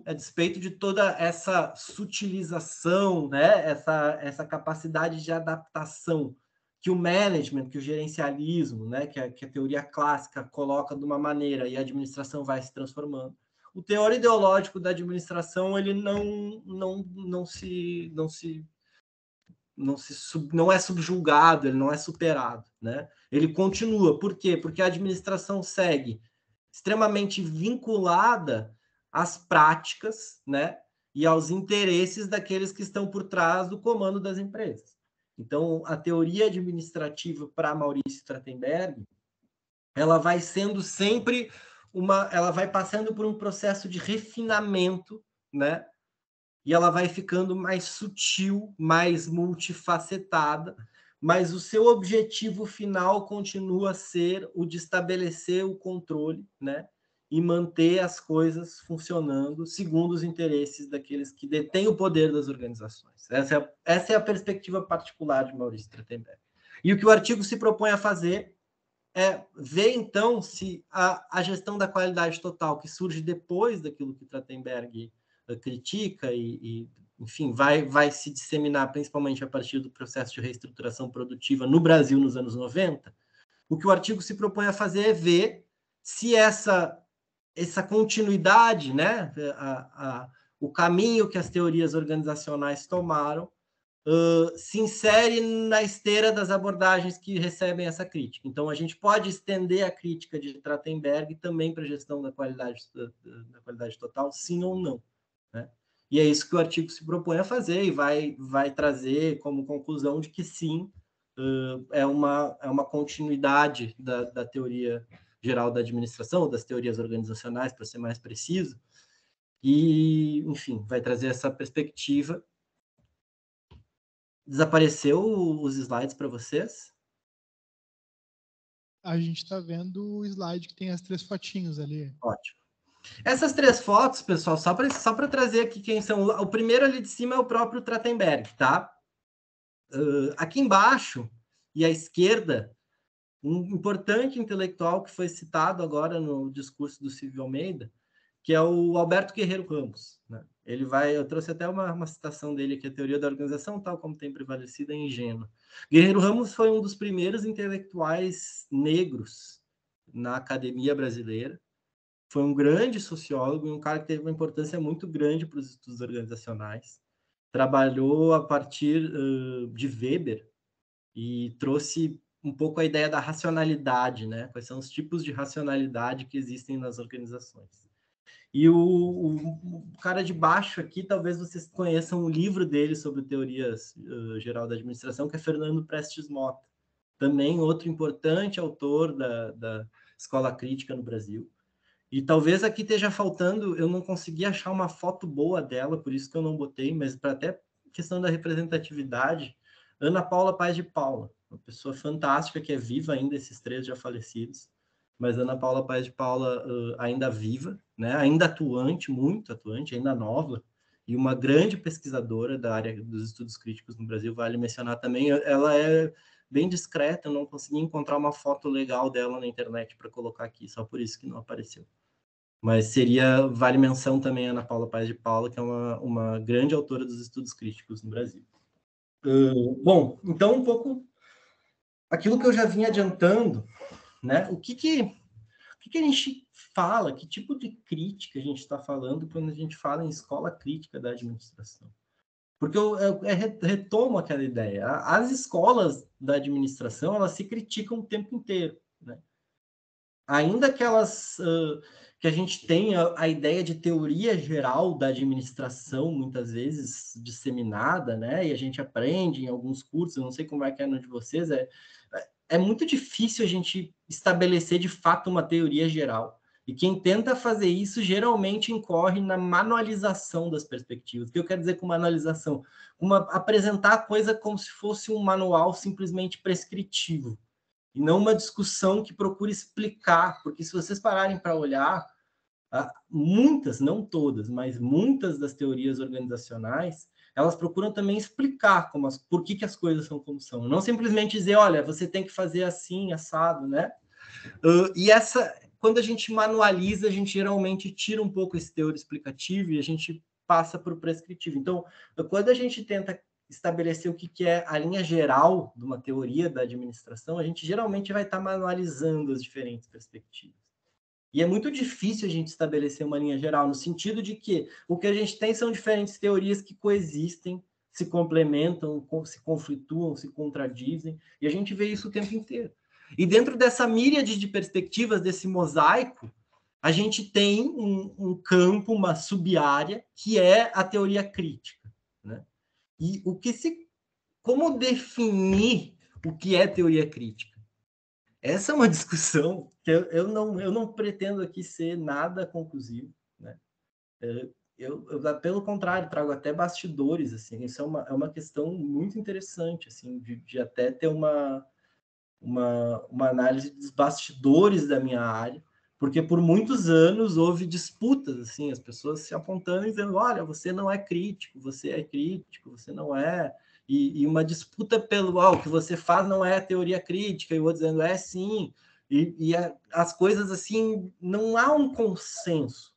a despeito de toda essa sutilização, né, essa capacidade de adaptação que o management, que o gerencialismo, né, que a teoria clássica coloca de uma maneira e a administração vai se transformando, o teor ideológico da administração ele não é subjugado, ele não é superado, né? Ele continua. Por quê? Porque a administração segue extremamente vinculada às práticas, né, e aos interesses daqueles que estão por trás do comando das empresas. Então, a teoria administrativa para Maurício Trachtenberg, ela vai sendo sempre ela vai passando por um processo de refinamento, né, e ela vai ficando mais sutil, mais multifacetada, mas o seu objetivo final continua a ser o de estabelecer o controle, né, e manter as coisas funcionando segundo os interesses daqueles que detêm o poder das organizações. Essa é a perspectiva particular de Maurício Trachtenberg. E o que o artigo se propõe a fazer é ver, então, se a gestão da qualidade total, que surge depois daquilo que Trachtenberg critica enfim, vai se disseminar principalmente a partir do processo de reestruturação produtiva no Brasil nos anos 90, o que o artigo se propõe a fazer é ver se essa continuidade, né, o caminho que as teorias organizacionais tomaram, se insere na esteira das abordagens que recebem essa crítica. Então, a gente pode estender a crítica de Trachtenberg também para a gestão da qualidade total, sim ou não, né? E é isso que o artigo se propõe a fazer e vai trazer como conclusão de que sim, é uma continuidade da teoria geral da administração, das teorias organizacionais, para ser mais preciso, e, enfim, vai trazer essa perspectiva. Desapareceu os slides para vocês? A gente está vendo o slide que tem as 3 fotinhos ali. Ótimo. Essas 3 fotos, pessoal, só para trazer aqui quem são. O primeiro ali de cima é o próprio Trachtenberg, tá? Aqui embaixo e à esquerda, um importante intelectual que foi citado agora no discurso do Silvio Almeida, que é o Alberto Guerreiro Ramos, né? eu trouxe até uma citação dele aqui, a teoria da organização, tal como tem prevalecido, é ingênua. Guerreiro Ramos foi um dos primeiros intelectuais negros na academia brasileira, foi um grande sociólogo e um cara que teve uma importância muito grande para os estudos organizacionais. Trabalhou a partir de Weber e trouxe um pouco a ideia da racionalidade, né? Quais são os tipos de racionalidade que existem nas organizações. E o cara de baixo aqui, talvez vocês conheçam um livro dele sobre teorias geral da administração, que é Fernando Prestes Mota. Também outro importante autor da escola crítica no Brasil. E talvez aqui esteja faltando, eu não consegui achar uma foto boa dela, por isso que eu não botei, mas para até questão da representatividade, Ana Paula Paz de Paula, uma pessoa fantástica que é viva ainda, esses três já falecidos, mas Ana Paula Paz de Paula ainda viva, né? Ainda atuante, muito atuante, ainda nova, e uma grande pesquisadora da área dos estudos críticos no Brasil, vale mencionar também. Ela é bem discreta, eu não consegui encontrar uma foto legal dela na internet para colocar aqui, só por isso que não apareceu. Mas vale menção também a Ana Paula Paz de Paula, que é uma grande autora dos estudos críticos no Brasil. Bom, então um pouco aquilo que eu já vinha adiantando, né? O que a gente fala, que tipo de crítica a gente está falando quando a gente fala em escola crítica da administração? Porque eu retomo aquela ideia. As escolas da administração, elas se criticam o tempo inteiro, né? Ainda que que a gente tenha a ideia de teoria geral da administração, muitas vezes disseminada, né? E a gente aprende em alguns cursos, eu não sei como é que é no de vocês, é muito difícil a gente estabelecer de fato uma teoria geral. E quem tenta fazer isso geralmente incorre na manualização das perspectivas. O que eu quero dizer com manualização? Apresentar a coisa como se fosse um manual simplesmente prescritivo. E não uma discussão que procure explicar, porque se vocês pararem para olhar, muitas, não todas, mas muitas das teorias organizacionais, elas procuram também explicar por que as coisas são como são. Não simplesmente dizer, olha, você tem que fazer assim, assado, né? Quando a gente manualiza, a gente geralmente tira um pouco esse teor explicativo e a gente passa para o prescritivo. Então, quando a gente tenta estabelecer o que é a linha geral de uma teoria da administração, a gente geralmente vai estar manualizando as diferentes perspectivas. E é muito difícil a gente estabelecer uma linha geral, no sentido de que o que a gente tem são diferentes teorias que coexistem, se complementam, se conflituam, se contradizem, e a gente vê isso o tempo inteiro. E dentro dessa míriade de perspectivas, desse mosaico, a gente tem um campo, uma sub-área, que é a teoria crítica, né? E como definir o que é teoria crítica? Essa é uma discussão que eu não pretendo aqui ser nada conclusivo, né? Eu, pelo contrário, trago até bastidores, assim, isso é uma questão muito interessante, assim, de até ter uma análise dos bastidores da minha área, porque por muitos anos houve disputas, assim, as pessoas se apontando e dizendo, olha, você não é crítico, você é crítico, você não é, e uma disputa pelo, o que você faz não é teoria crítica, e o outro dizendo, é sim, as coisas, assim, não há um consenso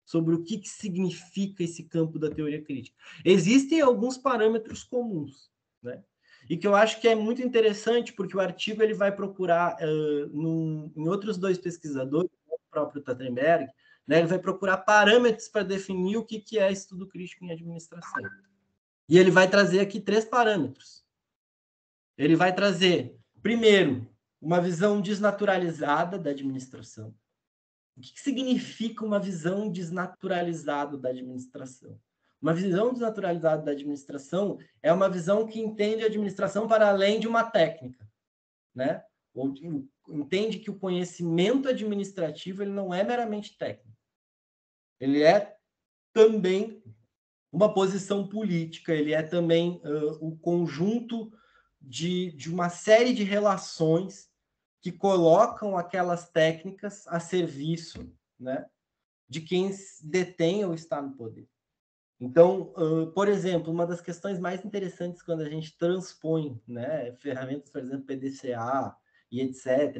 sobre o que significa esse campo da teoria crítica. Existem alguns parâmetros comuns, né? E que eu acho que é muito interessante, porque o artigo ele vai procurar, em outros dois pesquisadores, o próprio Tattenberg, né, ele vai procurar parâmetros para definir o que é estudo crítico em administração. E ele vai trazer aqui 3 parâmetros. Ele vai trazer, primeiro, uma visão desnaturalizada da administração. O que significa uma visão desnaturalizada da administração? Uma visão desnaturalizada da administração é uma visão que entende a administração para além de uma técnica, né? Ou entende que o conhecimento administrativo ele não é meramente técnico. Ele é também uma posição política, ele é também o conjunto de uma série de relações que colocam aquelas técnicas a serviço, né, de quem detém ou está no poder. Então, por exemplo, uma das questões mais interessantes quando a gente transpõe, né, ferramentas, por exemplo, PDCA e etc,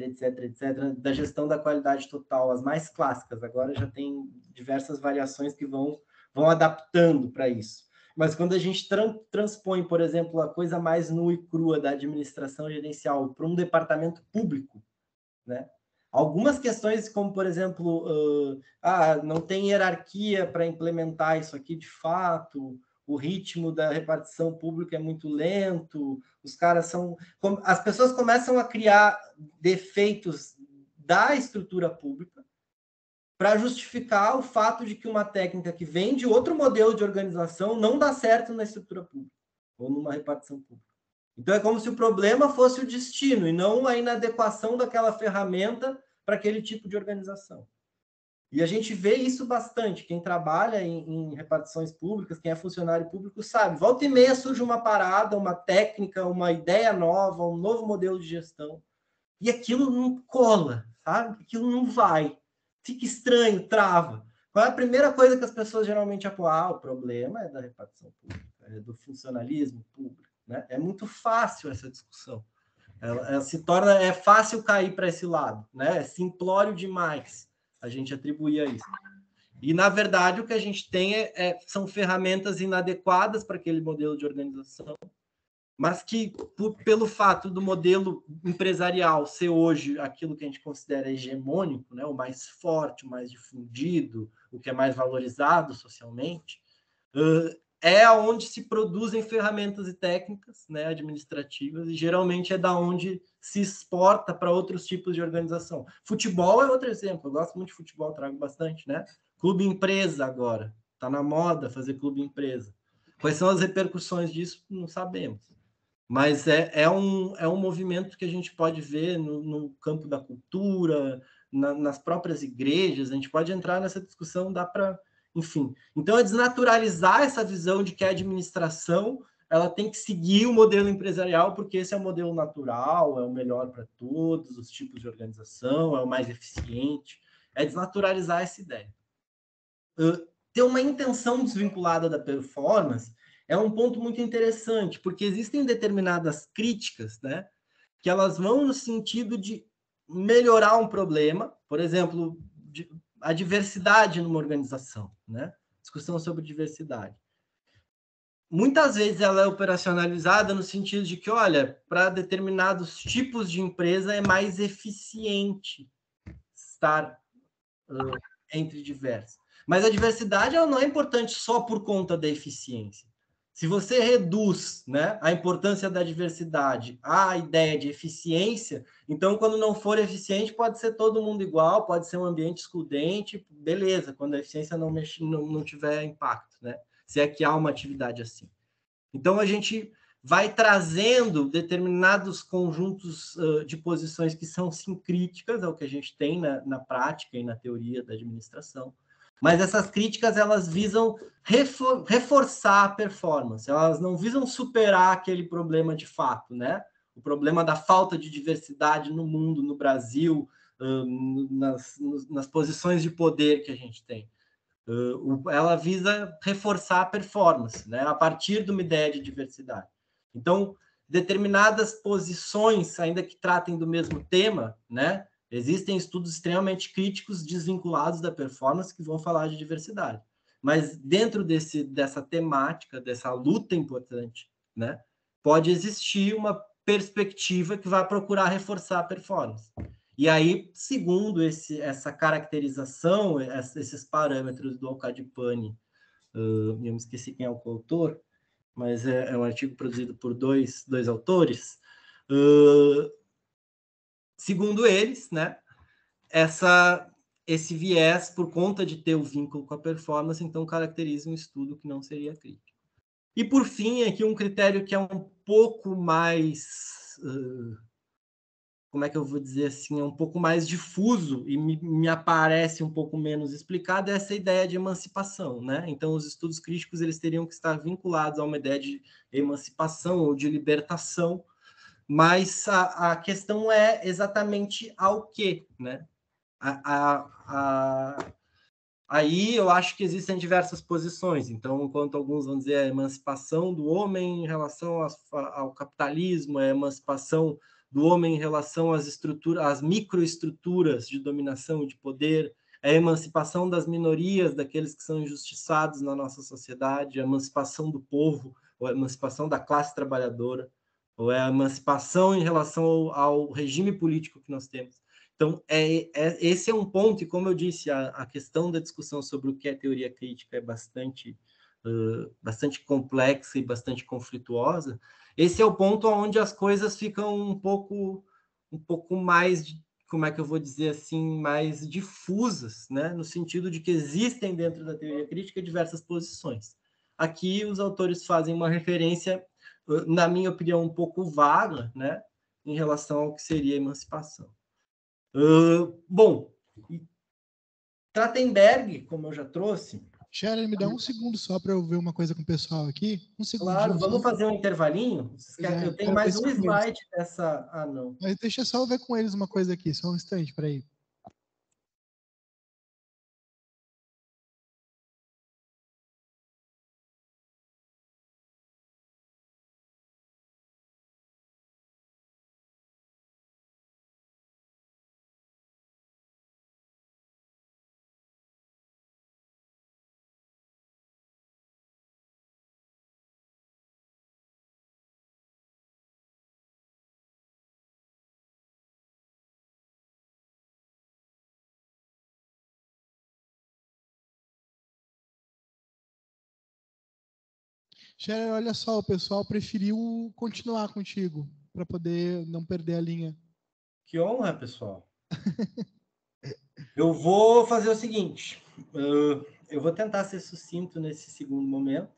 da gestão da qualidade total, as mais clássicas, agora já tem diversas variações que vão vão adaptando para isso. Mas quando a gente transpõe, por exemplo, a coisa mais nua e crua da administração gerencial para um departamento público, né? Algumas questões, como, por exemplo, não tem hierarquia para implementar isso aqui de fato, o ritmo da repartição pública é muito lento, os caras são... As pessoas começam a criar defeitos da estrutura pública para justificar o fato de que uma técnica que vem de outro modelo de organização não dá certo na estrutura pública ou numa repartição pública. Então, é como se o problema fosse o destino e não a inadequação daquela ferramenta para aquele tipo de organização. E a gente vê isso bastante. Quem trabalha em repartições públicas, quem é funcionário público, sabe. Volta e meia surge uma parada, uma técnica, uma ideia nova, um novo modelo de gestão. E aquilo não cola, sabe? Aquilo não vai. Fica estranho, trava. Qual é a primeira coisa que as pessoas geralmente apoiam? O problema é da repartição pública, é do funcionalismo público. Né? É muito fácil essa discussão. Ela se torna... É fácil cair para esse lado. Né? É simplório demais a gente atribuir a isso. E, na verdade, o que a gente tem são ferramentas inadequadas para aquele modelo de organização, mas que, pelo fato do modelo empresarial ser hoje aquilo que a gente considera hegemônico, né, o mais forte, o mais difundido, o que é mais valorizado socialmente, é onde se produzem ferramentas e técnicas, né, administrativas, e geralmente é da onde se exporta para outros tipos de organização. Futebol é outro exemplo, eu gosto muito de futebol, trago bastante, né? Clube empresa agora, está na moda fazer clube empresa. Quais são as repercussões disso? Não sabemos. Mas é um movimento que a gente pode ver no campo da cultura, nas próprias igrejas, a gente pode entrar nessa discussão, dá para... Enfim, então é desnaturalizar essa visão de que a administração ela tem que seguir o modelo empresarial, porque esse é o modelo natural, é o melhor para todos os tipos de organização, é o mais eficiente. É desnaturalizar essa ideia. Ter uma intenção desvinculada da performance é um ponto muito interessante, porque existem determinadas críticas, né, que elas vão no sentido de melhorar um problema, por exemplo, a diversidade numa organização, né? Discussão sobre diversidade. Muitas vezes ela é operacionalizada no sentido de que, olha, para determinados tipos de empresa é mais eficiente estar entre diversos. Mas a diversidade ela não é importante só por conta da eficiência. Se você reduz, né, a importância da diversidade à ideia de eficiência, então, quando não for eficiente, pode ser todo mundo igual, pode ser um ambiente excludente, beleza, quando a eficiência não tiver impacto, né? Se é que há uma atividade assim. Então, a gente vai trazendo determinados conjuntos de posições que são, sim, críticas ao que a gente tem na prática e na teoria da administração. Mas essas críticas, elas visam reforçar a performance, elas não visam superar aquele problema de fato, né? O problema da falta de diversidade no mundo, no Brasil, nas posições de poder que a gente tem. Ela visa reforçar a performance, né? A partir de uma ideia de diversidade. Então, determinadas posições, ainda que tratem do mesmo tema, né? Existem estudos extremamente críticos desvinculados da performance que vão falar de diversidade. Mas dentro dessa temática, dessa luta importante, né, pode existir uma perspectiva que vai procurar reforçar a performance. E aí, segundo essa caracterização, esses parâmetros do Al-Kadipani, eu me esqueci quem é o coautor, mas é um artigo produzido por dois autores, segundo eles, né, esse viés, por conta de ter o vínculo com a performance, então caracteriza um estudo que não seria crítico. E, por fim, aqui um critério que é um pouco mais, como é que eu vou dizer assim, é um pouco mais difuso e me aparece um pouco menos explicado, é essa ideia de emancipação, né? Então, os estudos críticos eles teriam que estar vinculados a uma ideia de emancipação ou de libertação, mas a questão é exatamente ao quê, né? Aí eu acho que existem diversas posições. Então, enquanto alguns vão dizer a emancipação do homem em relação ao capitalismo, a emancipação do homem em relação às microestruturas de dominação e de poder, é a emancipação das minorias, daqueles que são injustiçados na nossa sociedade, a emancipação do povo, ou a emancipação da classe trabalhadora, ou é a emancipação em relação ao regime político que nós temos. Então, esse é um ponto, e como eu disse, a questão da discussão sobre o que é teoria crítica é bastante complexa e bastante conflituosa. Esse é o ponto onde as coisas ficam um pouco mais, como é que eu vou dizer assim, mais difusas, né? No sentido de que existem dentro da teoria crítica diversas posições. Aqui os autores fazem uma referência, na minha opinião, um pouco vaga, né? Em relação ao que seria a emancipação. Bom, Trachtenberg, como eu já trouxe... Scherer, me dá um segundo só para eu ver uma coisa com o pessoal aqui. Um segundinho. Claro, vamos fazer um intervalinho? Eu tenho mais um slide dessa... Ah, não. Mas deixa eu só ver com eles uma coisa aqui, só um instante, peraí. Scherer, olha só, o pessoal preferiu continuar contigo, para poder não perder a linha. Que honra, pessoal. Eu vou fazer o seguinte, eu vou tentar ser sucinto nesse segundo momento.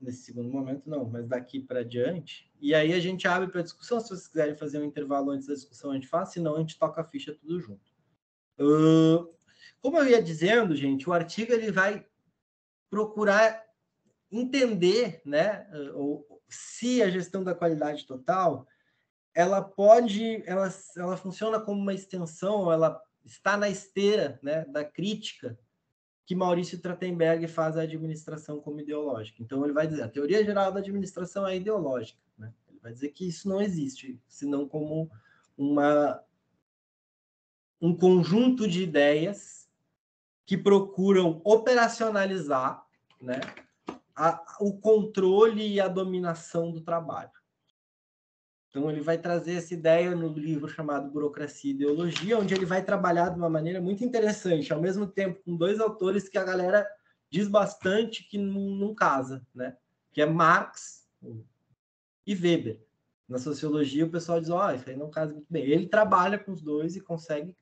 Nesse segundo momento, não, mas daqui para diante. E aí a gente abre para discussão. Se vocês quiserem fazer um intervalo antes da discussão, a gente faz. Senão, a gente toca a ficha tudo junto. Como eu ia dizendo, gente, o artigo ele vai procurar entender, né, se a gestão da qualidade total ela funciona como uma extensão, ela está na esteira, né, da crítica que Maurício Trachtenberg faz à administração como ideológica. Então, ele vai dizer, a teoria geral da administração é ideológica, né? Ele vai dizer que isso não existe, senão como um conjunto de ideias que procuram operacionalizar, né, o controle e a dominação do trabalho. Então, ele vai trazer essa ideia no livro chamado Burocracia e Ideologia, onde ele vai trabalhar de uma maneira muito interessante, ao mesmo tempo com dois autores que a galera diz bastante que não casa, né? Que é Marx e Weber. Na sociologia, o pessoal diz, isso aí não casa muito bem. Ele trabalha com os dois e consegue,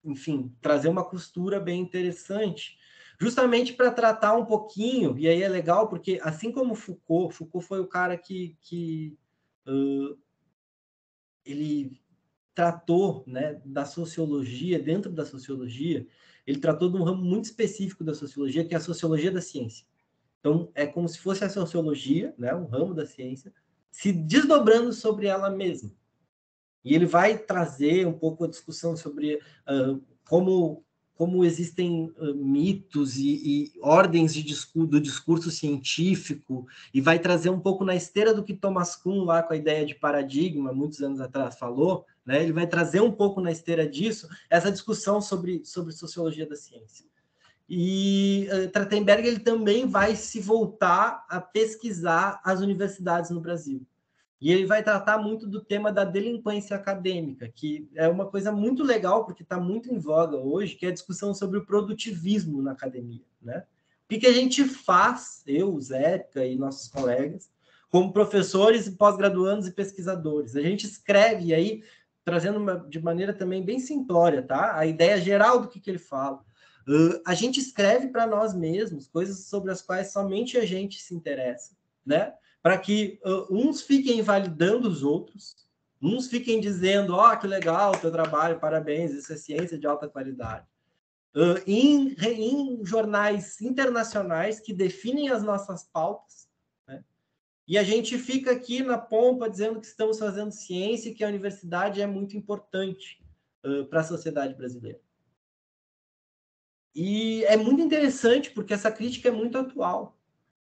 enfim, trazer uma costura bem interessante, justamente para tratar um pouquinho, e aí é legal, porque assim como Foucault foi o cara que ele tratou, né, da sociologia, dentro da sociologia, ele tratou de um ramo muito específico da sociologia, que é a sociologia da ciência. Então, é como se fosse a sociologia, né, um ramo da ciência, se desdobrando sobre ela mesma. E ele vai trazer um pouco a discussão sobre como existem mitos e ordens do discurso científico, e vai trazer um pouco na esteira do que Thomas Kuhn, lá com a ideia de paradigma, muitos anos atrás, falou, né? Ele vai trazer um pouco na esteira disso, essa discussão sobre sociologia da ciência. E Trachtenberg ele também vai se voltar a pesquisar as universidades no Brasil. E ele vai tratar muito do tema da delinquência acadêmica, que é uma coisa muito legal, porque está muito em voga hoje, que é a discussão sobre o produtivismo na academia, né? O que a gente faz, eu, Zérica e nossos colegas, como professores, pós-graduandos e pesquisadores? A gente escreve aí, trazendo de maneira também bem simplória, tá? A ideia geral do que ele fala. A gente escreve para nós mesmos coisas sobre as quais somente a gente se interessa, né? Para que uns fiquem validando os outros, uns fiquem dizendo, que legal o teu trabalho, parabéns, isso é ciência de alta qualidade. Em jornais internacionais que definem as nossas pautas, né? E a gente fica aqui na pompa dizendo que estamos fazendo ciência e que a universidade é muito importante para a sociedade brasileira. E é muito interessante porque essa crítica é muito atual.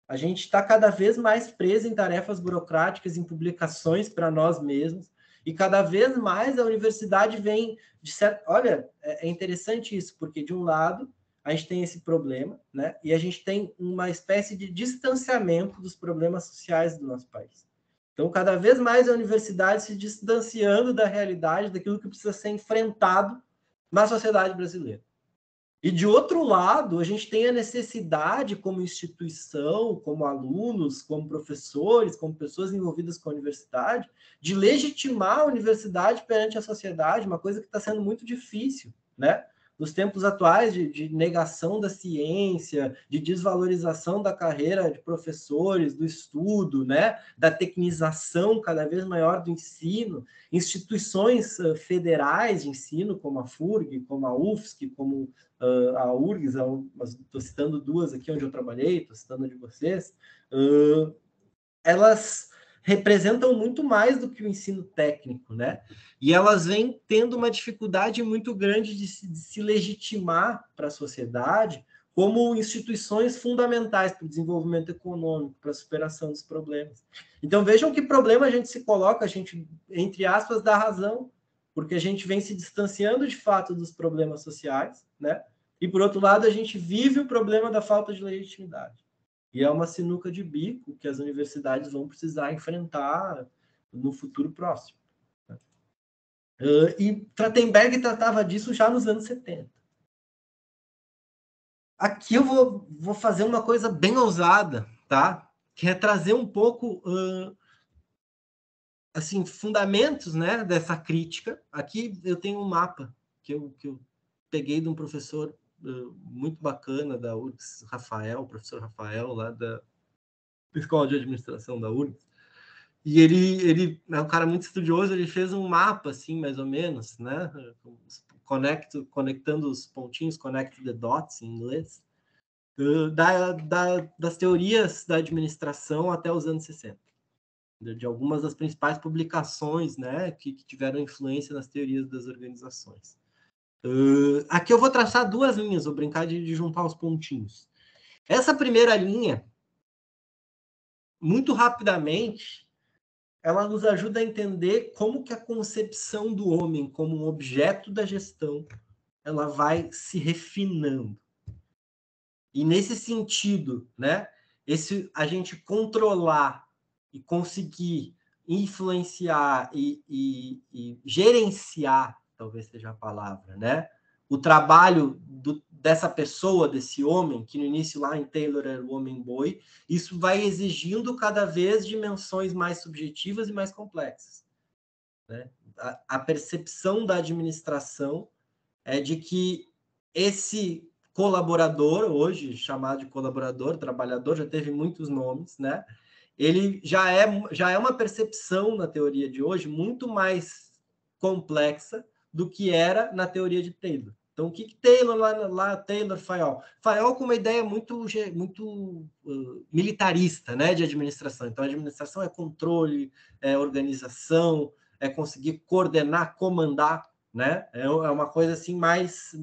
A gente está cada vez mais preso em tarefas burocráticas, em publicações para nós mesmos, E cada vez mais a universidade vem de certo... Olha, é interessante isso, porque de um lado a gente tem esse problema, né? E a gente tem uma espécie de distanciamento dos problemas sociais do nosso país. Então, cada vez mais a universidade se distanciando da realidade, daquilo que precisa ser enfrentado na sociedade brasileira. E, de outro lado, a gente tem a necessidade, como instituição, como alunos, como professores, como pessoas envolvidas com a universidade, de legitimar a universidade perante a sociedade, uma coisa que está sendo muito difícil, né? Nos tempos atuais de negação da ciência, de desvalorização da carreira de professores, do estudo, né? Da tecnização cada vez maior do ensino, instituições federais de ensino, como a FURG, como a UFSC, como a URGS, estou citando duas aqui onde eu trabalhei, estou citando a de vocês, elas representam muito mais do que o ensino técnico, né? E elas vêm tendo uma dificuldade muito grande de se legitimar para a sociedade como instituições fundamentais para o desenvolvimento econômico, para a superação dos problemas. Então, vejam que problema a gente se coloca, a gente, entre aspas, dá razão, porque a gente vem se distanciando de fato dos problemas sociais, né? E, por outro lado, a gente vive o problema da falta de legitimidade. E é uma sinuca de bico que as universidades vão precisar enfrentar no futuro próximo. E Trachtenberg tratava disso já nos anos 70. Aqui eu vou fazer uma coisa bem ousada, tá? Que é trazer um pouco assim, fundamentos, né, dessa crítica. Aqui eu tenho um mapa que eu peguei de um professor muito bacana da URGS, Rafael, o professor Rafael, lá da Escola de Administração da URGS. E ele é um cara muito estudioso, ele fez um mapa, assim, mais ou menos, né? Conectando os pontinhos, connect the dots, em inglês, das teorias da administração até os anos 60. De algumas das principais publicações, né, que tiveram influência nas teorias das organizações. Aqui eu vou traçar duas linhas, vou brincar de juntar os pontinhos. Essa primeira linha, muito rapidamente, ela nos ajuda a entender como que a concepção do homem como um objeto da gestão, ela vai se refinando. E nesse sentido, né, a gente controlar e conseguir influenciar e gerenciar, talvez seja a palavra, né, o trabalho dessa pessoa, desse homem, que no início lá em Taylor era o homem-boi, isso vai exigindo cada vez dimensões mais subjetivas e mais complexas, né? A percepção da administração é de que esse colaborador, hoje chamado de colaborador, trabalhador, já teve muitos nomes, né? Ele já é uma percepção na teoria de hoje muito mais complexa do que era na teoria de Taylor. Então, o que Taylor, Taylor, Fayol? Fayol com uma ideia muito militarista, né, de administração. Então, a administração é controle, é organização, é conseguir coordenar, comandar, né? É uma coisa assim mais...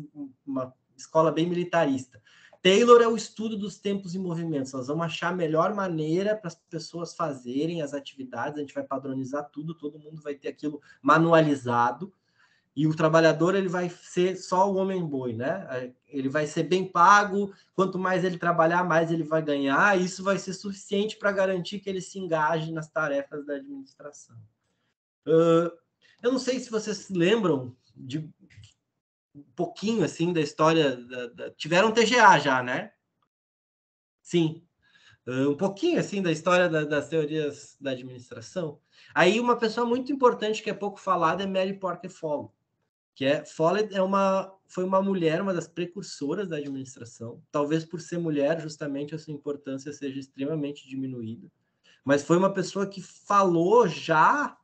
uma escola bem militarista. Taylor é o estudo dos tempos e movimentos. Nós vamos achar a melhor maneira para as pessoas fazerem as atividades, a gente vai padronizar tudo, todo mundo vai ter aquilo manualizado, e o trabalhador ele vai ser só o homem-boi, né? Ele vai ser bem pago, quanto mais ele trabalhar, mais ele vai ganhar, e isso vai ser suficiente para garantir que ele se engaje nas tarefas da administração. Eu não sei se vocês se lembram de um pouquinho assim da história tiveram TGA já, né? Sim. Um pouquinho assim da história das teorias da administração. Aí uma pessoa muito importante que é pouco falada é Mary Porter Follett, Follett foi uma mulher, uma das precursoras da administração, talvez por ser mulher justamente a sua importância seja extremamente diminuída, mas foi uma pessoa que falou já,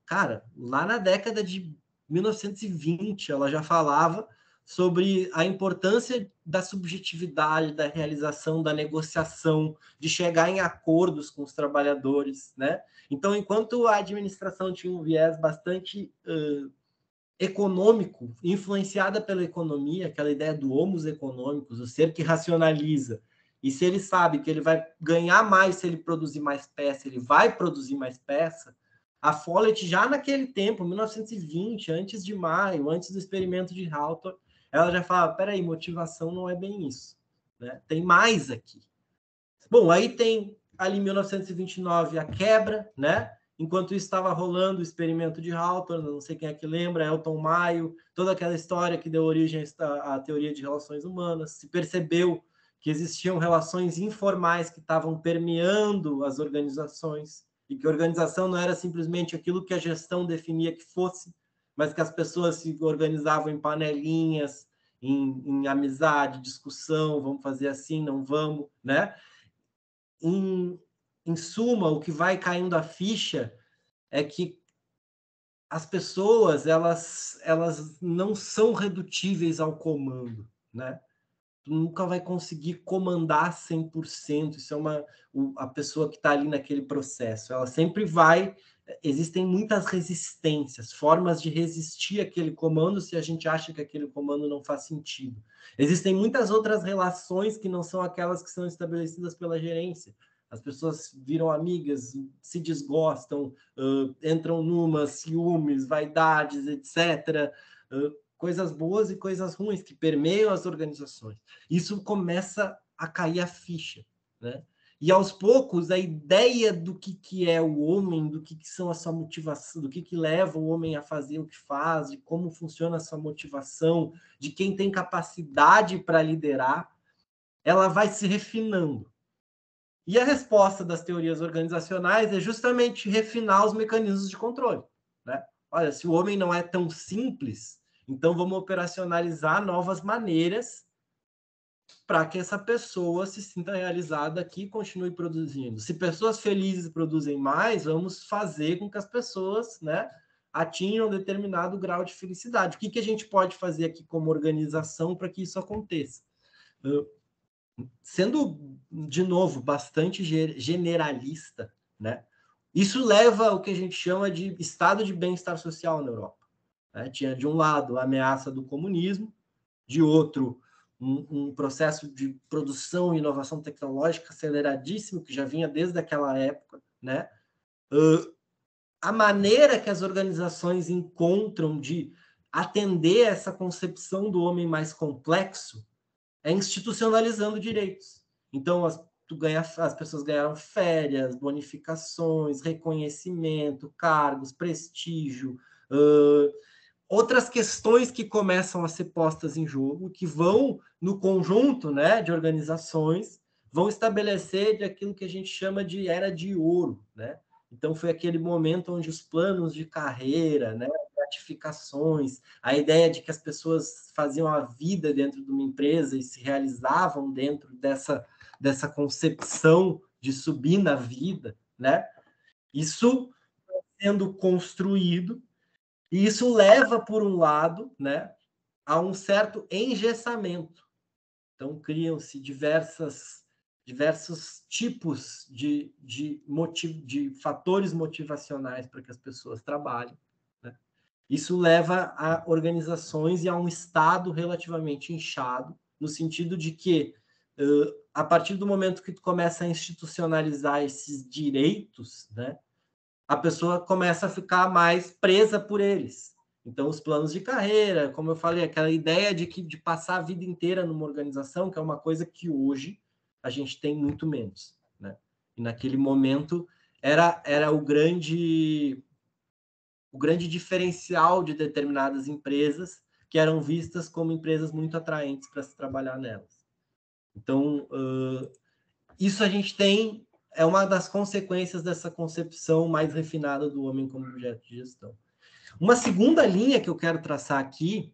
cara, lá na década de 1920, ela já falava sobre a importância da subjetividade, da realização, da negociação, de chegar em acordos com os trabalhadores, né? Então, enquanto a administração tinha um viés bastante econômico, influenciada pela economia, aquela ideia do homus econômicos, o ser que racionaliza, e se ele sabe que ele vai ganhar mais se ele produzir mais peça, ele vai produzir mais peça, A Follett, já naquele tempo, 1920, antes de Maio, antes do experimento de Hawthorne, ela já falava, peraí, motivação não é bem isso, né? Tem mais aqui. Bom, aí tem ali em 1929 a quebra, né? Enquanto isso estava rolando o experimento de Hawthorne, não sei quem é que lembra, Elton Mayo, toda aquela história que deu origem à teoria de relações humanas, se percebeu que existiam relações informais que estavam permeando as organizações, e que a organização não era simplesmente aquilo que a gestão definia que fosse, mas que as pessoas se organizavam em panelinhas, em amizade, discussão, vamos fazer assim, não vamos, né? Em suma, o que vai caindo a ficha é que as pessoas elas não são redutíveis ao comando, né? Tu nunca vai conseguir comandar 100%, isso é a pessoa que está ali naquele processo, ela sempre vai, existem muitas resistências, formas de resistir àquele comando se a gente acha que aquele comando não faz sentido. Existem muitas outras relações que não são aquelas que são estabelecidas pela gerência. As pessoas viram amigas, se desgostam, entram numa, ciúmes, vaidades, etc., coisas boas e coisas ruins que permeiam as organizações. Isso começa a cair a ficha, né? E aos poucos a ideia do que é o homem, do que são a sua motivação, do que leva o homem a fazer o que faz, de como funciona a sua motivação, de quem tem capacidade para liderar, ela vai se refinando. E a resposta das teorias organizacionais é justamente refinar os mecanismos de controle, né? Olha, se o homem não é tão simples, então vamos operacionalizar novas maneiras para que essa pessoa se sinta realizada aqui e continue produzindo. Se pessoas felizes produzem mais, vamos fazer com que as pessoas, né, atinjam um determinado grau de felicidade. O que a gente pode fazer aqui como organização para que isso aconteça? Sendo, de novo, bastante generalista, né? Isso leva ao que a gente chama de estado de bem-estar social na Europa, né? Tinha, de um lado, a ameaça do comunismo, de outro, um processo de produção e inovação tecnológica aceleradíssimo, que já vinha desde aquela época, né? A maneira que as organizações encontram de atender essa concepção do homem mais complexo é institucionalizando direitos. Então, as pessoas ganharam férias, bonificações, reconhecimento, cargos, prestígio, outras questões que começam a ser postas em jogo, que vão, no conjunto, né, de organizações, vão estabelecer de aquilo que a gente chama de era de ouro, né? Então, foi aquele momento onde os planos de carreira, né, gratificações, a ideia de que as pessoas faziam a vida dentro de uma empresa e se realizavam dentro dessa concepção de subir na vida, né? Isso sendo construído, e isso leva, por um lado, né, a um certo engessamento. Então, criam-se diversos tipos de fatores motivacionais para que as pessoas trabalhem, né? Isso leva a organizações e a um estado relativamente inchado, no sentido de que, a partir do momento que tu começa a institucionalizar esses direitos, né, a pessoa começa a ficar mais presa por eles. Então, os planos de carreira, como eu falei, aquela ideia de passar a vida inteira numa organização, que é uma coisa que hoje a gente tem muito menos, né? E naquele momento era o grande diferencial de determinadas empresas, que eram vistas como empresas muito atraentes para se trabalhar nelas. Então, isso a gente tem, é uma das consequências dessa concepção mais refinada do homem como objeto de gestão. Uma segunda linha que eu quero traçar aqui,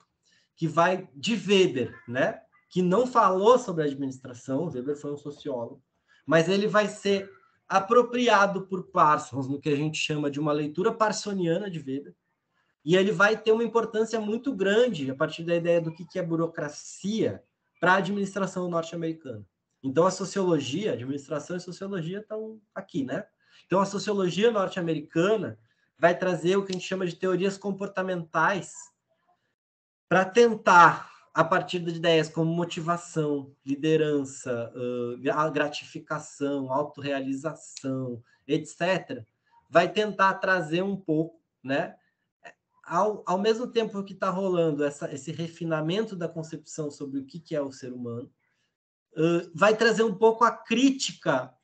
que vai de Weber, né? Que não falou sobre administração, Weber foi um sociólogo, mas ele vai ser apropriado por Parsons no que a gente chama de uma leitura parsoniana de Weber, e ele vai ter uma importância muito grande a partir da ideia do que é burocracia para a administração norte-americana. Então, a sociologia, administração e sociologia estão aqui, né? Então, a sociologia norte-americana vai trazer o que a gente chama de teorias comportamentais para tentar, a partir de ideias como motivação, liderança, gratificação, autorrealização, etc., vai tentar trazer um pouco, né? Ao mesmo tempo que está rolando esse refinamento da concepção sobre o que é o ser humano, vai trazer um pouco a crítica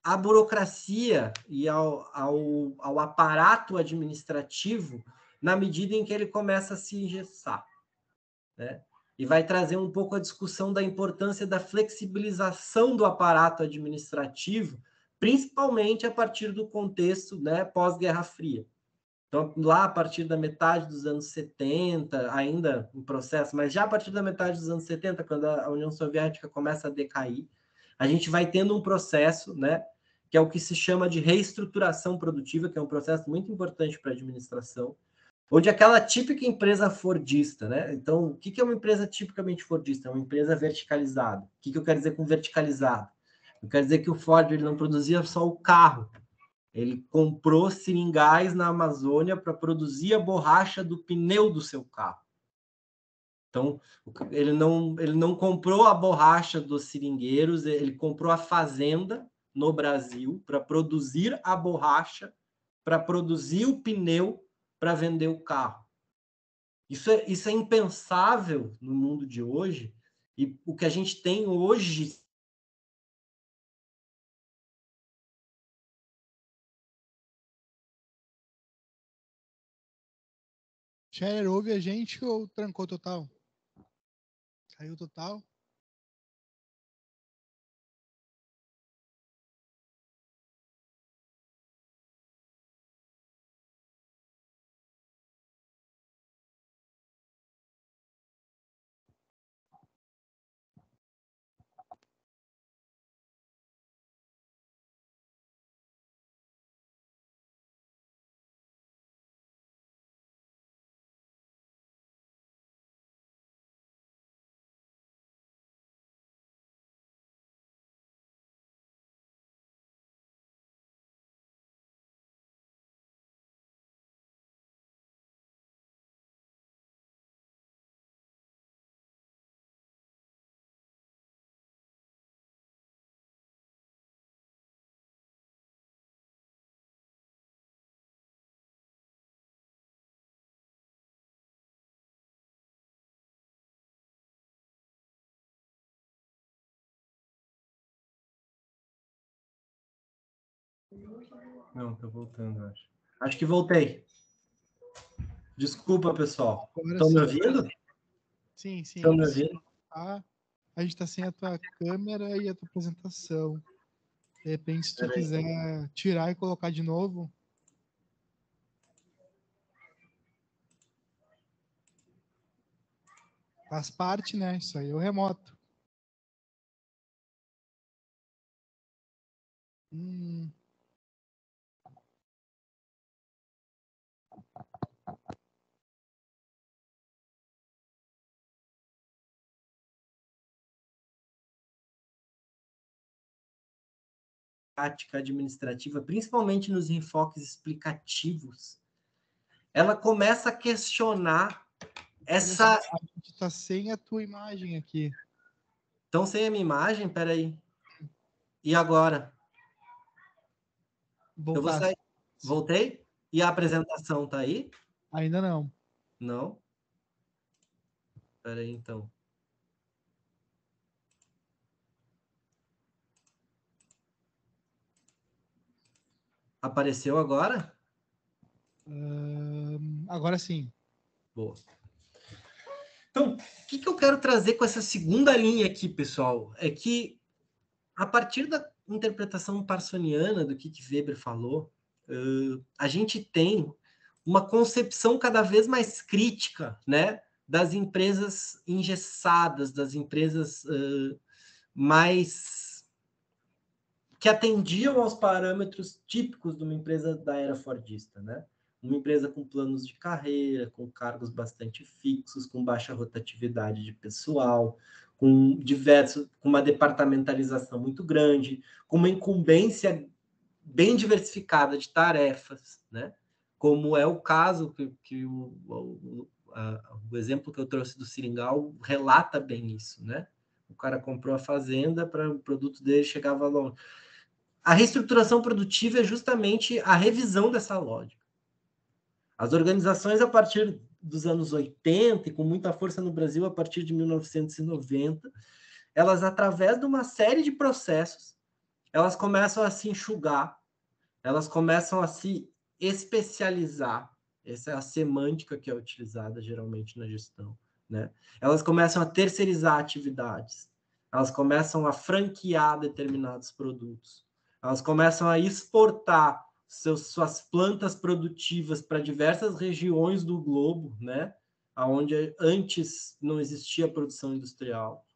à burocracia e ao aparato administrativo, na medida em que ele começa a se engessar, né? E vai trazer um pouco a discussão da importância da flexibilização do aparato administrativo, principalmente a partir do contexto, né, pós-Guerra Fria. Então, lá a partir da metade dos anos 70, ainda em processo, mas já a partir da metade dos anos 70, quando a União Soviética começa a decair, a gente vai tendo um processo, né, que é o que se chama de reestruturação produtiva, que é um processo muito importante para a administração, onde aquela típica empresa fordista, né? Então, o que é uma empresa tipicamente fordista? É uma empresa verticalizada. O que eu quero dizer com verticalizado? Eu quero dizer que o Ford ele não produzia só o carro, ele comprou seringais na Amazônia para produzir a borracha do pneu do seu carro. Então, ele não comprou a borracha dos seringueiros, ele comprou a fazenda no Brasil para produzir a borracha, para produzir o pneu, para vender o carro. Isso é impensável no mundo de hoje, e o que a gente tem hoje. Scherer, ouve a gente ou trancou total? Caiu total? Não, tô voltando, acho. Acho que voltei. Desculpa, pessoal. Estão me ouvindo? Sim, Estão sim. me ouvindo? A gente tá sem a tua câmera e a tua apresentação. De repente, se tu Peraí. quiser tirar e colocar de novo. Faz parte, né? Isso aí é o remoto. Prática administrativa, principalmente nos enfoques explicativos, ela começa a questionar essa. A gente tá sem a tua imagem aqui. Então, sem a minha imagem, peraí. E agora? Eu vou sair. Voltei? E a apresentação tá aí? Ainda não. Não? Peraí, então. Apareceu agora? Agora sim. Boa. Então, o que eu quero trazer com essa segunda linha aqui, pessoal? É que, a partir da interpretação parsoniana do que Weber falou, a gente tem uma concepção cada vez mais crítica, né, das empresas engessadas, das empresas mais que atendiam aos parâmetros típicos de uma empresa da era fordista, né? Uma empresa com planos de carreira, com cargos bastante fixos, com baixa rotatividade de pessoal, com uma departamentalização muito grande, com uma incumbência bem diversificada de tarefas, né? Como é o caso que o exemplo que eu trouxe do Seringal relata bem isso, né? O cara comprou a fazenda para o produto dele chegava longe. a reestruturação produtiva é justamente a revisão dessa lógica. As organizações, a partir dos anos 80, e com muita força no Brasil, a partir de 1990, elas, através de uma série de processos, elas começam a se enxugar, elas começam a se especializar. Essa é a semântica que é utilizada geralmente na gestão, né? Elas começam a terceirizar atividades, elas começam a franquear determinados produtos, elas começam a exportar suas plantas produtivas para diversas regiões do globo, né? Onde antes não existia produção industrial.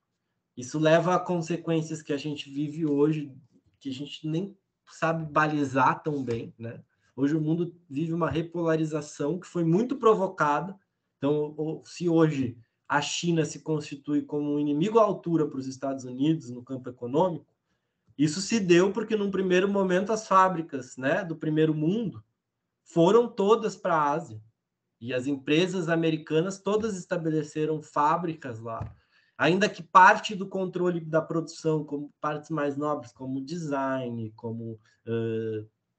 Isso leva a consequências que a gente vive hoje, que a gente nem sabe balizar tão bem, né? Hoje o mundo vive uma repolarização que foi muito provocada. Então, se hoje a China se constitui como um inimigo à altura para os Estados Unidos no campo econômico, isso se deu porque, num primeiro momento, as fábricas, né, do primeiro mundo foram todas para a Ásia. E as empresas americanas todas estabeleceram fábricas lá. Ainda que parte do controle da produção, como partes mais nobres, como design, como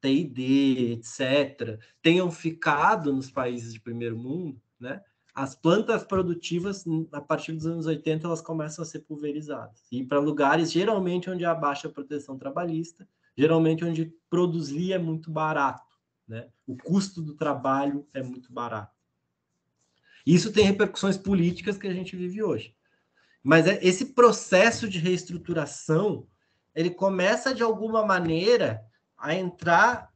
T&D, etc., tenham ficado nos países de primeiro mundo, né? As plantas produtivas, a partir dos anos 80, elas começam a ser pulverizadas. E para lugares, geralmente, onde há baixa proteção trabalhista, geralmente onde produzir é muito barato, né? O custo do trabalho é muito barato. Isso tem repercussões políticas que a gente vive hoje. Mas esse processo de reestruturação, ele começa, de alguma maneira, a entrar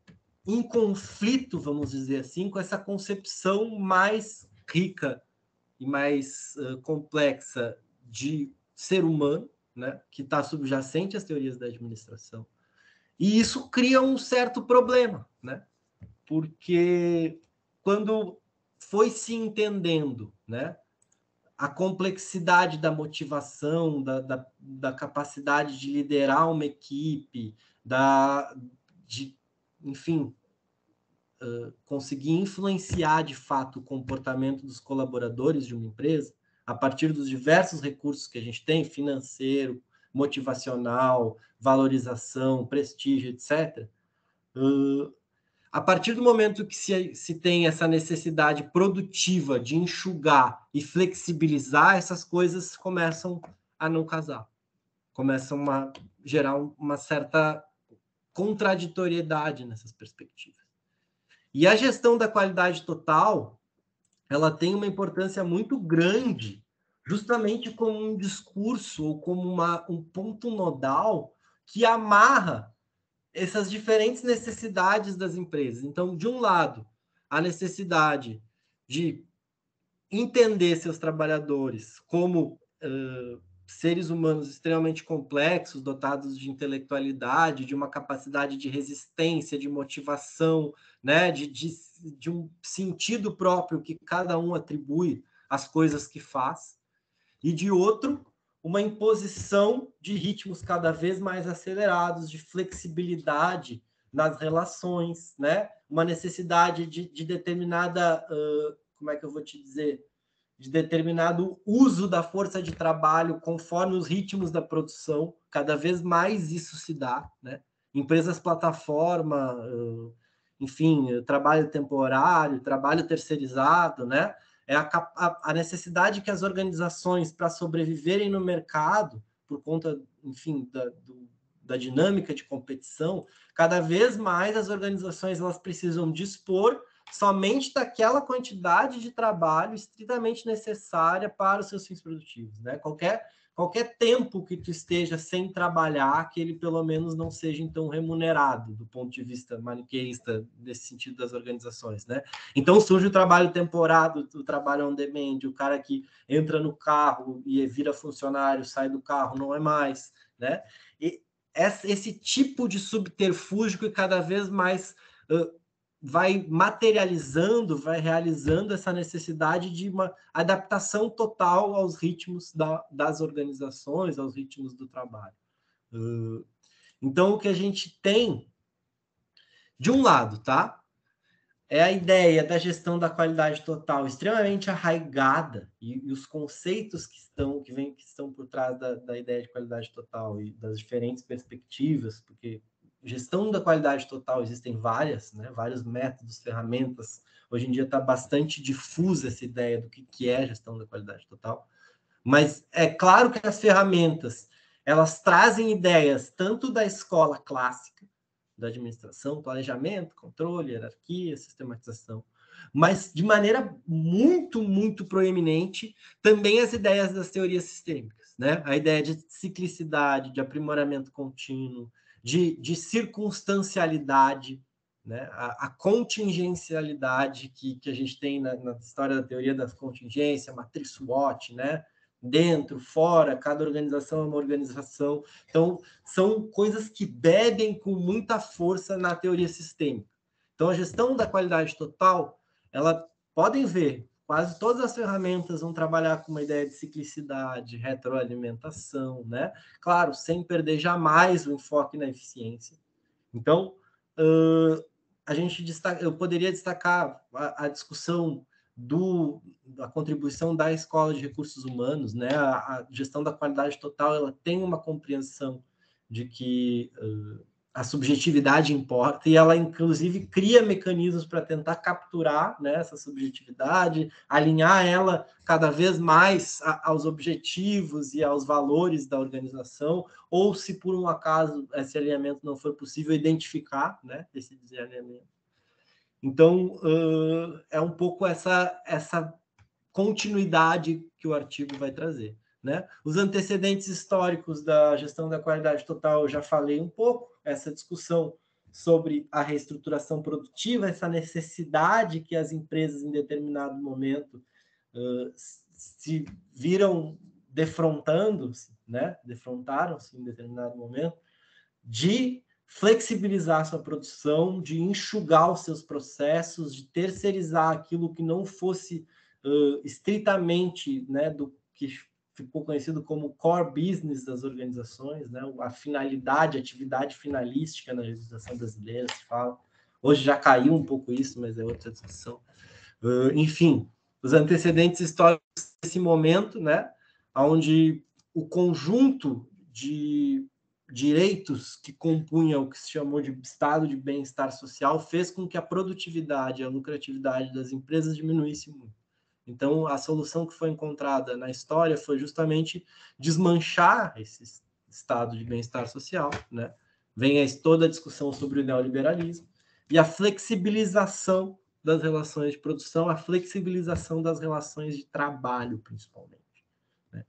em conflito, vamos dizer assim, com essa concepção mais rica e mais complexa de ser humano, né, que está subjacente às teorias da administração. E isso cria um certo problema, né? Porque quando foi se entendendo, né, a complexidade da motivação, da capacidade de liderar uma equipe, enfim, conseguir influenciar de fato o comportamento dos colaboradores de uma empresa, a partir dos diversos recursos que a gente tem, financeiro, motivacional, valorização, prestígio, etc., a partir do momento que se tem essa necessidade produtiva de enxugar e flexibilizar, essas coisas começam a não casar. Começam a gerar uma certa contraditoriedade nessas perspectivas. E a gestão da qualidade total, ela tem uma importância muito grande, justamente como um discurso ou como um ponto nodal que amarra essas diferentes necessidades das empresas. Então, de um lado, a necessidade de entender seus trabalhadores como seres humanos extremamente complexos, dotados de intelectualidade, de uma capacidade de resistência, de motivação, né, de um sentido próprio que cada um atribui às coisas que faz, e de outro, uma imposição de ritmos cada vez mais acelerados, de flexibilidade nas relações, né? Uma necessidade de determinada, como é que eu vou te dizer, de determinado uso da força de trabalho conforme os ritmos da produção, cada vez mais isso se dá, né? Empresas plataforma, enfim, trabalho temporário, trabalho terceirizado, né? É a necessidade que as organizações, para sobreviverem no mercado, por conta, enfim, da dinâmica de competição, cada vez mais as organizações elas precisam dispor somente daquela quantidade de trabalho estritamente necessária para os seus fins produtivos, né? Qualquer tempo que tu esteja sem trabalhar, que ele pelo menos não seja então remunerado do ponto de vista maniqueísta nesse sentido das organizações, né? Então surge o trabalho temporário, o trabalho on demand, o cara que entra no carro e vira funcionário, sai do carro, não é mais, né? E esse tipo de subterfúgio que cada vez mais vai materializando, vai realizando essa necessidade de uma adaptação total aos ritmos das organizações, aos ritmos do trabalho. Então, o que a gente tem, de um lado, tá? É a ideia da gestão da qualidade total extremamente arraigada e os conceitos que estão por trás da ideia de qualidade total e das diferentes perspectivas, porque gestão da qualidade total existem várias, né? Vários métodos, ferramentas. Hoje em dia está bastante difusa essa ideia do que é gestão da qualidade total. Mas é claro que as ferramentas, elas trazem ideias tanto da escola clássica, da administração, planejamento, controle, hierarquia, sistematização, mas de maneira muito, muito proeminente, também as ideias das teorias sistêmicas, né? A ideia de ciclicidade, de aprimoramento contínuo, de circunstancialidade, né? A contingencialidade que a gente tem na história da teoria das contingências, a matriz SWOT, né? Dentro, fora, cada organização é uma organização. Então, são coisas que bebem com muita força na teoria sistêmica. Então, a gestão da qualidade total, ela podem ver, quase todas as ferramentas vão trabalhar com uma ideia de ciclicidade, retroalimentação, né? Claro, sem perder jamais o enfoque na eficiência. Então, eu poderia destacar a discussão da contribuição da Escola de Recursos Humanos, né? A gestão da qualidade total, ela tem uma compreensão de que a subjetividade importa, e ela, inclusive, cria mecanismos para tentar capturar, né, essa subjetividade, alinhar ela cada vez mais aos objetivos e aos valores da organização, ou, se por um acaso esse alinhamento não for possível, identificar, né, esse desalinhamento. Então, é um pouco essa continuidade que o artigo vai trazer, né? Os antecedentes históricos da gestão da qualidade total, eu já falei um pouco, essa discussão sobre a reestruturação produtiva, essa necessidade que as empresas, em determinado momento, se viram defrontando-se, né? Defrontaram-se em determinado momento, de flexibilizar sua produção, de enxugar os seus processos, de terceirizar aquilo que não fosse estritamente, né, do que ficou conhecido como core business das organizações, né, a finalidade, a atividade finalística na legislação brasileira, se fala. Hoje já caiu um pouco isso, mas é outra discussão. Enfim, os antecedentes históricos desse momento, né, onde o conjunto de direitos que compunham o que se chamou de estado de bem-estar social fez com que a produtividade, a lucratividade das empresas diminuísse muito. Então, a solução que foi encontrada na história foi justamente desmanchar esse estado de bem-estar social, né? Vem toda a discussão sobre o neoliberalismo e a flexibilização das relações de produção, a flexibilização das relações de trabalho, principalmente, né?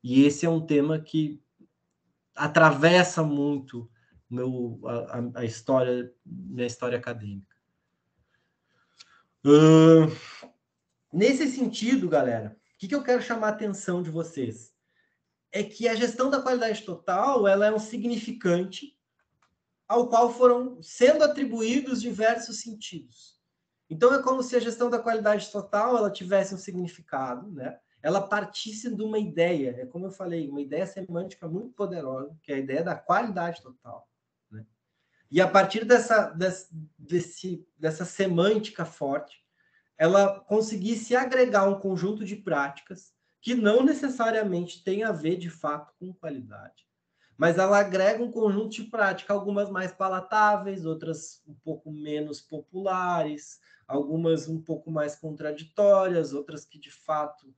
E esse é um tema que atravessa muito a história, minha história acadêmica. Nesse sentido, galera, o que eu quero chamar a atenção de vocês? É que a gestão da qualidade total, ela é um significante ao qual foram sendo atribuídos diversos sentidos. Então, é como se a gestão da qualidade total ela tivesse um significado, né? Ela partisse de uma ideia, é como eu falei, uma ideia semântica muito poderosa, que é a ideia da qualidade total, né? E a partir dessa semântica forte, ela conseguisse agregar um conjunto de práticas que não necessariamente tem a ver, de fato, com qualidade, mas ela agrega um conjunto de práticas, algumas mais palatáveis, outras um pouco menos populares, algumas um pouco mais contraditórias, outras que, de fato,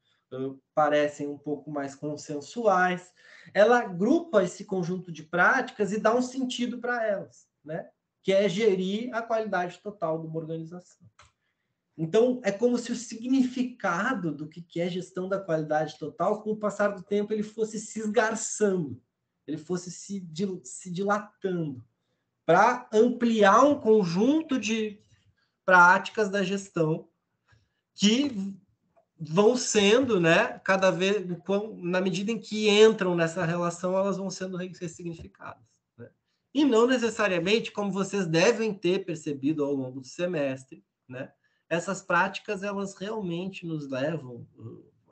parecem um pouco mais consensuais. Ela agrupa esse conjunto de práticas e dá um sentido para elas, né? Que é gerir a qualidade total de uma organização. Então, é como se o significado do que é gestão da qualidade total, com o passar do tempo, ele fosse se esgarçando, ele fosse se dilatando, para ampliar um conjunto de práticas da gestão que vão sendo, né, cada vez, na medida em que entram nessa relação, elas vão sendo ressignificadas, né? E não necessariamente, como vocês devem ter percebido ao longo do semestre, né, essas práticas, elas realmente nos levam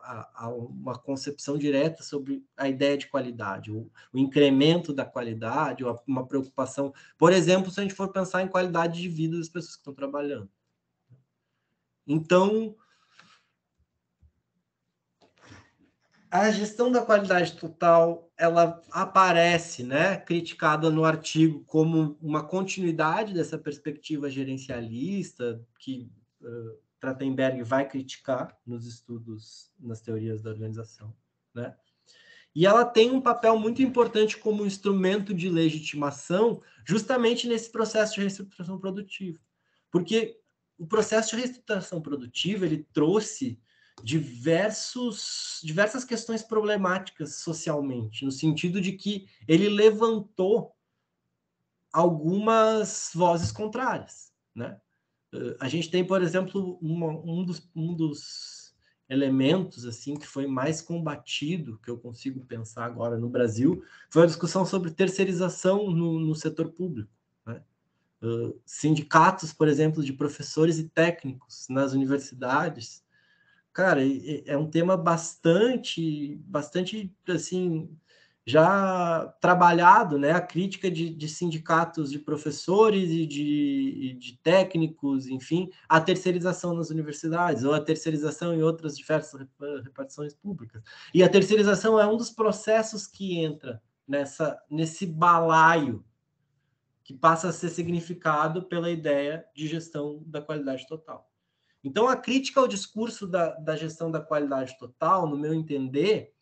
a uma concepção direta sobre a ideia de qualidade, o incremento da qualidade, ou uma preocupação, por exemplo, se a gente for pensar em qualidade de vida das pessoas que estão trabalhando. Então, A gestão da qualidade total, ela aparece, né, criticada no artigo como uma continuidade dessa perspectiva gerencialista que Trachtenberg vai criticar nos estudos, nas teorias da organização, né? E ela tem um papel muito importante como instrumento de legitimação justamente nesse processo de reestruturação produtiva. Porque o processo de reestruturação produtiva, ele trouxe diversas questões problemáticas socialmente, no sentido de que ele levantou algumas vozes contrárias, né? A gente tem, por exemplo, um dos elementos assim que foi mais combatido, que eu consigo pensar agora no Brasil, foi a discussão sobre terceirização no setor público, né? Sindicatos, por exemplo, de professores e técnicos nas universidades, cara, é um tema bastante assim, já trabalhado, né? A crítica de sindicatos de professores e de técnicos, enfim, a terceirização nas universidades, ou a terceirização em outras diversas repartições públicas. E a terceirização é um dos processos que entra nesse balaio que passa a ser significado pela ideia de gestão da qualidade total. Então, a crítica ao discurso da gestão da qualidade total, no meu entender,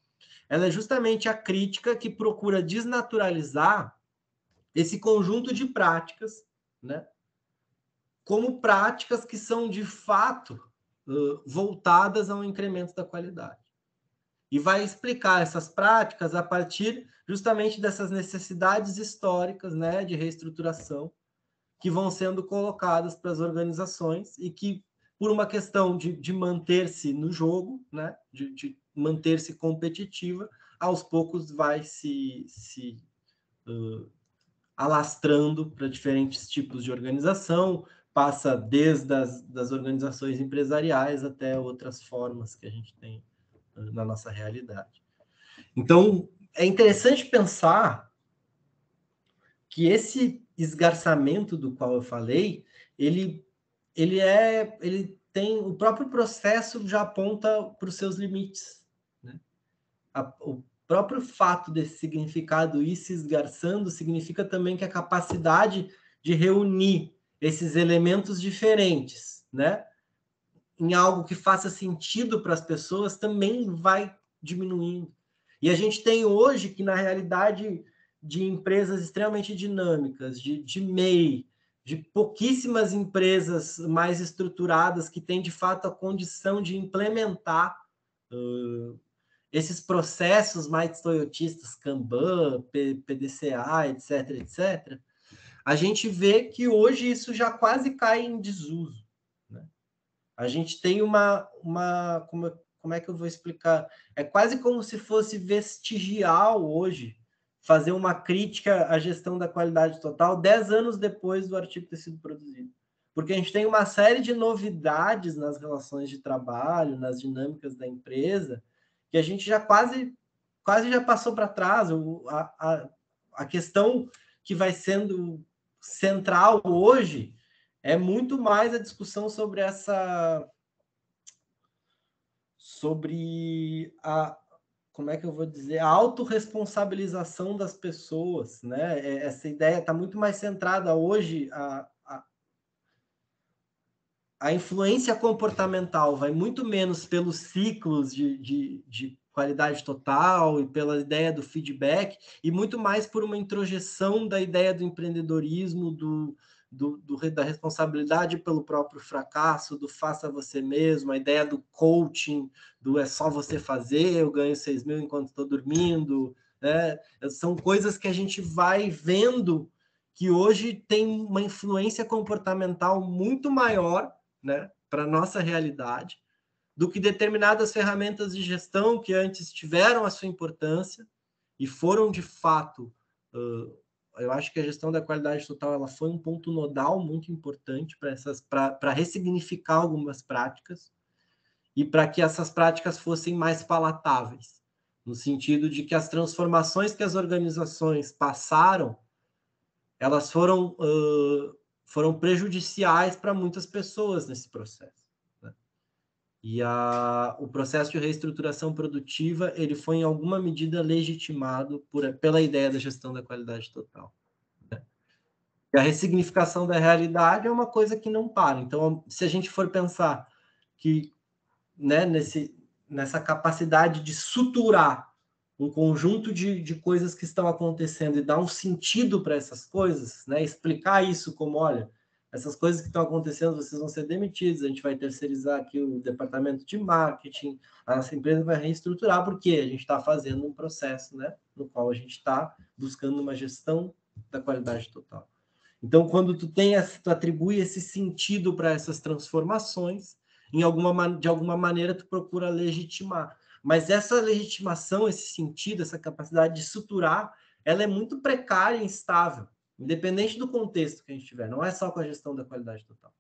ela é justamente a crítica que procura desnaturalizar esse conjunto de práticas, né, como práticas que são, de fato, voltadas ao incremento da qualidade. E vai explicar essas práticas a partir justamente dessas necessidades históricas, né, de reestruturação que vão sendo colocadas para as organizações e que, por uma questão de manter-se no jogo, né, de manter-se competitiva, aos poucos vai se alastrando para diferentes tipos de organização, passa desde das organizações empresariais até outras formas que a gente tem na nossa realidade. Então, é interessante pensar que esse esgarçamento do qual eu falei, ele tem o próprio processo já aponta para os seus limites, né? O próprio fato desse significado ir se esgarçando significa também que a capacidade de reunir esses elementos diferentes, né, em algo que faça sentido para as pessoas também vai diminuindo. E a gente tem hoje que, na realidade, de empresas extremamente dinâmicas, de MEI, de pouquíssimas empresas mais estruturadas que têm, de fato, a condição de implementar esses processos mais toyotistas, Kanban, PDCA, etc., etc., a gente vê que hoje isso já quase cai em desuso, né? A gente tem como é que eu vou explicar? É quase como se fosse vestigial hoje fazer uma crítica à gestão da qualidade total 10 anos depois do artigo ter sido produzido. Porque a gente tem uma série de novidades nas relações de trabalho, nas dinâmicas da empresa, que a gente já quase já passou para trás. A questão que vai sendo central hoje é muito mais a discussão sobre como é que eu vou dizer, a autorresponsabilização das pessoas, né? Essa ideia está muito mais centrada hoje, a influência comportamental vai muito menos pelos ciclos de qualidade total e pela ideia do feedback, e muito mais por uma introjeção da ideia do empreendedorismo, da responsabilidade pelo próprio fracasso, do faça você mesmo, a ideia do coaching, do é só você fazer, eu ganho 6 mil enquanto estou dormindo, né? São coisas que a gente vai vendo que hoje tem uma influência comportamental muito maior, né, para a nossa realidade, do que determinadas ferramentas de gestão que antes tiveram a sua importância e foram, de fato, eu acho que a gestão da qualidade total ela foi um ponto nodal muito importante para ressignificar algumas práticas e para que essas práticas fossem mais palatáveis, no sentido de que as transformações que as organizações passaram, elas foram prejudiciais para muitas pessoas nesse processo, né? E o processo de reestruturação produtiva, ele foi em alguma medida legitimado pela ideia da gestão da qualidade total. E a ressignificação da realidade é uma coisa que não para. Então, se a gente for pensar que, né, nessa capacidade de suturar um conjunto de coisas que estão acontecendo e dar um sentido para essas coisas, né, explicar isso como, olha, essas coisas que estão acontecendo, vocês vão ser demitidos, a gente vai terceirizar aqui o departamento de marketing, a nossa empresa vai reestruturar, porque a gente está fazendo um processo, né, no qual a gente está buscando uma gestão da qualidade total. Então, quando tu atribui esse sentido para essas transformações, de alguma maneira tu procura legitimar. Mas essa legitimação, esse sentido, essa capacidade de suturar, ela é muito precária e instável, independente do contexto que a gente tiver. Não é só com a gestão da qualidade total.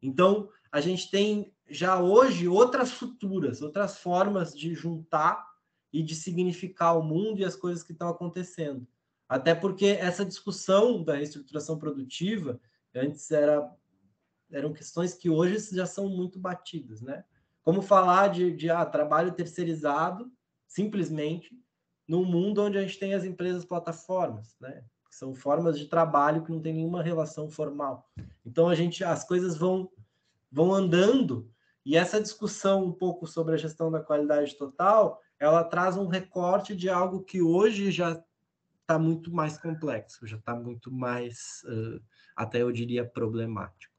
Então, a gente tem já hoje outras suturas, outras formas de juntar e de significar o mundo e as coisas que estão acontecendo. Até porque essa discussão da reestruturação produtiva, antes eram questões que hoje já são muito batidas, né? Como falar de trabalho terceirizado, simplesmente, num mundo onde a gente tem as empresas plataformas, né? Que são formas de trabalho que não tem nenhuma relação formal. Então, as coisas vão andando, e essa discussão um pouco sobre a gestão da qualidade total, ela traz um recorte de algo que hoje já está muito mais complexo, já está muito mais, até eu diria, problemático.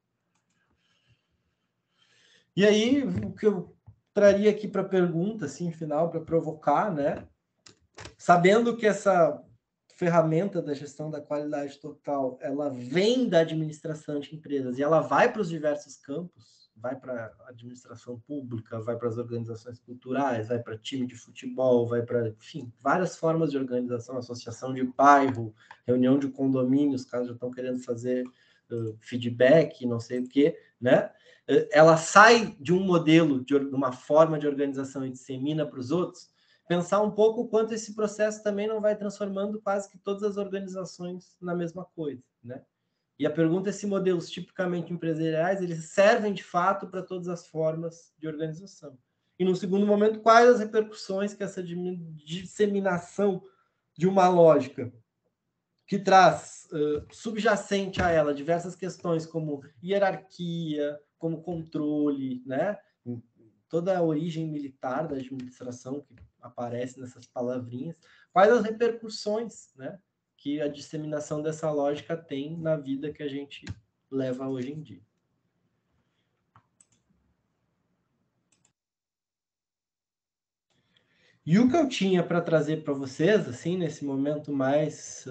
E aí, o que eu traria aqui para a pergunta, assim, final, para provocar, né? Sabendo que essa ferramenta da gestão da qualidade total, ela vem da administração de empresas e ela vai para os diversos campos, vai para a administração pública, vai para as organizações culturais, vai para time de futebol, vai para, enfim, várias formas de organização, associação de bairro, reunião de condomínios, caso já estão querendo fazer feedback, não sei o quê, né? Ela sai de um modelo, de uma forma de organização e dissemina para os outros, pensar um pouco o quanto esse processo também não vai transformando quase que todas as organizações na mesma coisa, né? E a pergunta é se modelos tipicamente empresariais, eles servem de fato para todas as formas de organização. E no segundo momento, quais as repercussões que essa disseminação de uma lógica que traz subjacente a ela diversas questões como hierarquia, como controle, né? Toda a origem militar da administração que aparece nessas palavrinhas, quais as repercussões, né, que a disseminação dessa lógica tem na vida que a gente leva hoje em dia. E o que eu tinha para trazer para vocês, assim, nesse momento mais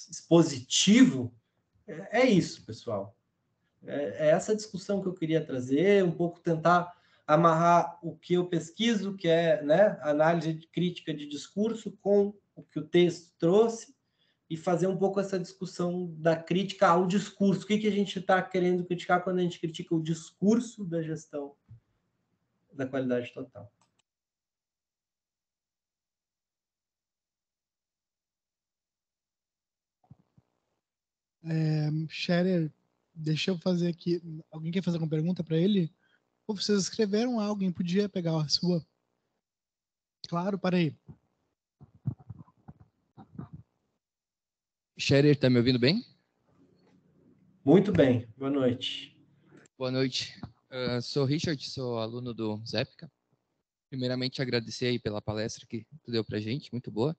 expositivo, é isso, pessoal. É essa discussão que eu queria trazer, um pouco tentar amarrar o que eu pesquiso, que é, né, análise crítica de discurso, com o que o texto trouxe, e fazer um pouco essa discussão da crítica ao discurso. O que a gente está querendo criticar quando a gente critica o discurso da gestão da qualidade total. Scherer, deixa eu fazer aqui. Alguém quer fazer alguma pergunta para ele? Ou vocês escreveram alguém podia pegar a sua? Claro, para aí. Scherer, tá me ouvindo bem? Muito bem, boa noite. Boa noite. Sou Richard, sou aluno do Zépica. Primeiramente, agradecer aí pela palestra que tu deu pra gente, muito boa.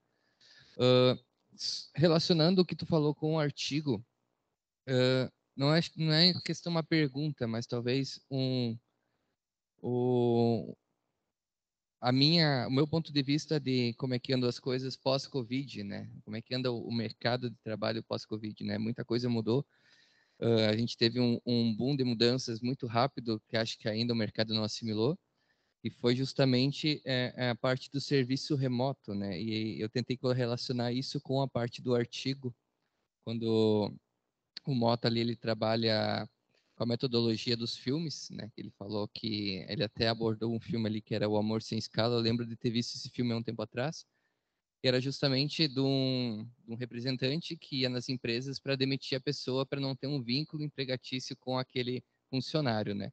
Relacionando o que tu falou com o artigo, não é questão uma pergunta, mas talvez o meu ponto de vista de como é que andam as coisas pós-Covid, né? Como é que anda o mercado de trabalho pós-Covid, né? Muita coisa mudou. A gente teve um boom de mudanças muito rápido, que acho que ainda o mercado não assimilou, e foi justamente a parte do serviço remoto, né? E eu tentei correlacionar isso com a parte do artigo, quando o Mota ali ele trabalha com a metodologia dos filmes, né? Ele falou que ele até abordou um filme ali que era O Amor Sem Escala. Eu lembro de ter visto esse filme há um tempo atrás, que era justamente de um representante que ia nas empresas para demitir a pessoa para não ter um vínculo empregatício com aquele funcionário, né?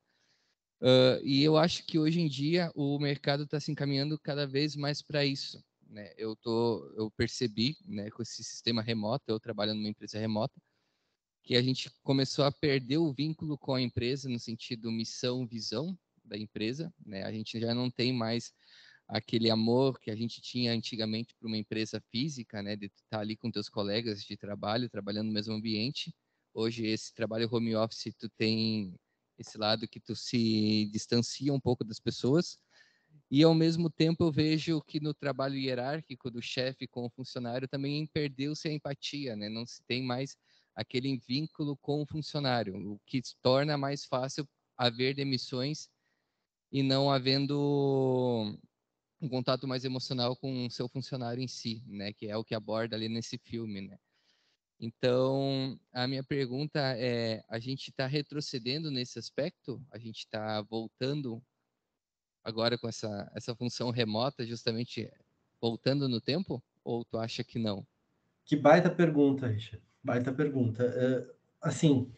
E eu acho que hoje em dia o mercado está se encaminhando cada vez mais para isso, né? Eu percebi, né, com esse sistema remoto, eu trabalho numa empresa remota, que a gente começou a perder o vínculo com a empresa no sentido missão, visão da empresa, né? A gente já não tem mais aquele amor que a gente tinha antigamente para uma empresa física, né? De estar ali com teus colegas de trabalho, trabalhando no mesmo ambiente. Hoje, esse trabalho home office, tu tem esse lado que tu se distancia um pouco das pessoas. E, ao mesmo tempo, eu vejo que no trabalho hierárquico do chefe com o funcionário também perdeu-se a empatia, né? Não se tem mais aquele vínculo com o funcionário, o que torna mais fácil haver demissões e não havendo um contato mais emocional com o seu funcionário em si, né? Que é o que aborda ali nesse filme, né? Então, a minha pergunta é: a gente está retrocedendo nesse aspecto? A gente está voltando agora com essa função remota, justamente voltando no tempo? Ou tu acha que não? Que baita pergunta, Richard. Baita pergunta. Assim,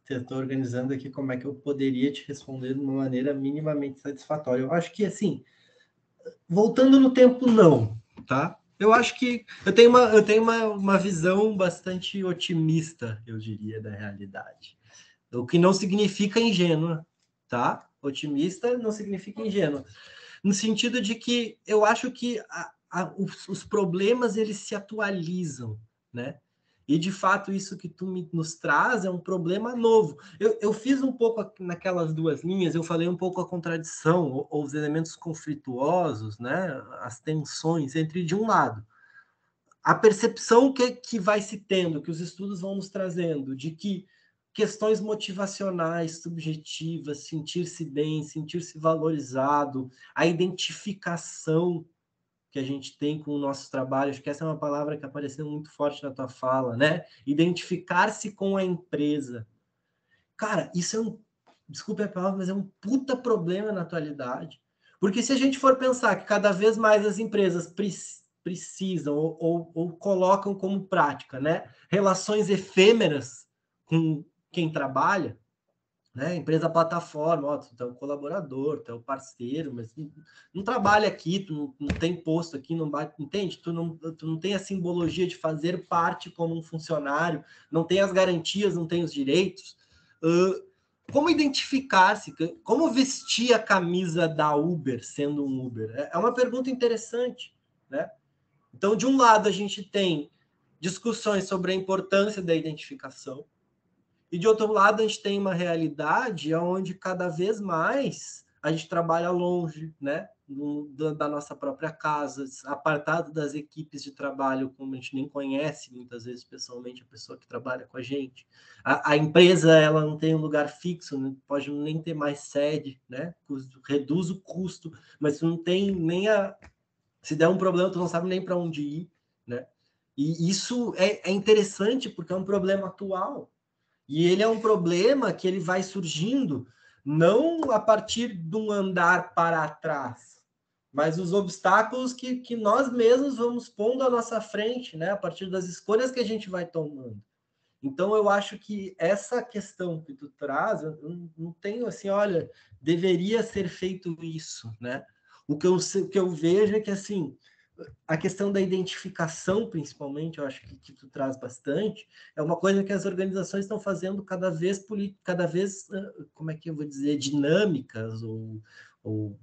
estou organizando aqui como é que eu poderia te responder de uma maneira minimamente satisfatória. Eu acho que, assim, voltando no tempo, não, tá? Eu acho que eu tenho uma visão bastante otimista, eu diria, da realidade. O que não significa ingênua, tá? Otimista não significa ingênuo. No sentido de que eu acho que os problemas, eles se atualizam, né? E, de fato, isso que tu nos traz é um problema novo. Eu fiz um pouco naquelas duas linhas, eu falei um pouco a contradição, ou os elementos conflituosos, né? As tensões entre, de um lado, a percepção que vai se tendo, que os estudos vão nos trazendo, de que questões motivacionais, subjetivas, sentir-se bem, sentir-se valorizado, a identificação que a gente tem com o nosso trabalho, acho que essa é uma palavra que apareceu muito forte na tua fala, né? Identificar-se com a empresa. Cara, isso é desculpe a palavra, mas é um puta problema na atualidade. Porque se a gente for pensar que cada vez mais as empresas precisam ou colocam como prática, né, relações efêmeras com quem trabalha, né, empresa plataforma, ó, tu é o colaborador, tu é o parceiro, mas não trabalha aqui, tu não tem posto aqui, não bate, entende? Tu não tem a simbologia de fazer parte como um funcionário, não tem as garantias, não tem os direitos. Como identificar-se? Como vestir a camisa da Uber sendo um Uber? É uma pergunta interessante, né? Então, de um lado, a gente tem discussões sobre a importância da identificação, e de outro lado, a gente tem uma realidade onde cada vez mais a gente trabalha longe, né? Da nossa própria casa, apartado das equipes de trabalho, como a gente nem conhece muitas vezes pessoalmente a pessoa que trabalha com a gente. A empresa, ela não tem um lugar fixo, não pode nem ter mais sede, né? Reduz o custo, mas tu não tem nem se der um problema, tu não sabe nem para onde ir, né? E isso é interessante porque é um problema atual. E ele é um problema que ele vai surgindo não a partir de um andar para trás, mas os obstáculos que nós mesmos vamos pondo à nossa frente, né? A partir das escolhas que a gente vai tomando. Então, eu acho que essa questão que tu traz, eu não tenho assim, olha, deveria ser feito isso, né? O que eu vejo é que, assim, a questão da identificação, principalmente, eu acho que tu traz bastante, é uma coisa que as organizações estão fazendo cada vez, como é que eu vou dizer, dinâmicas ou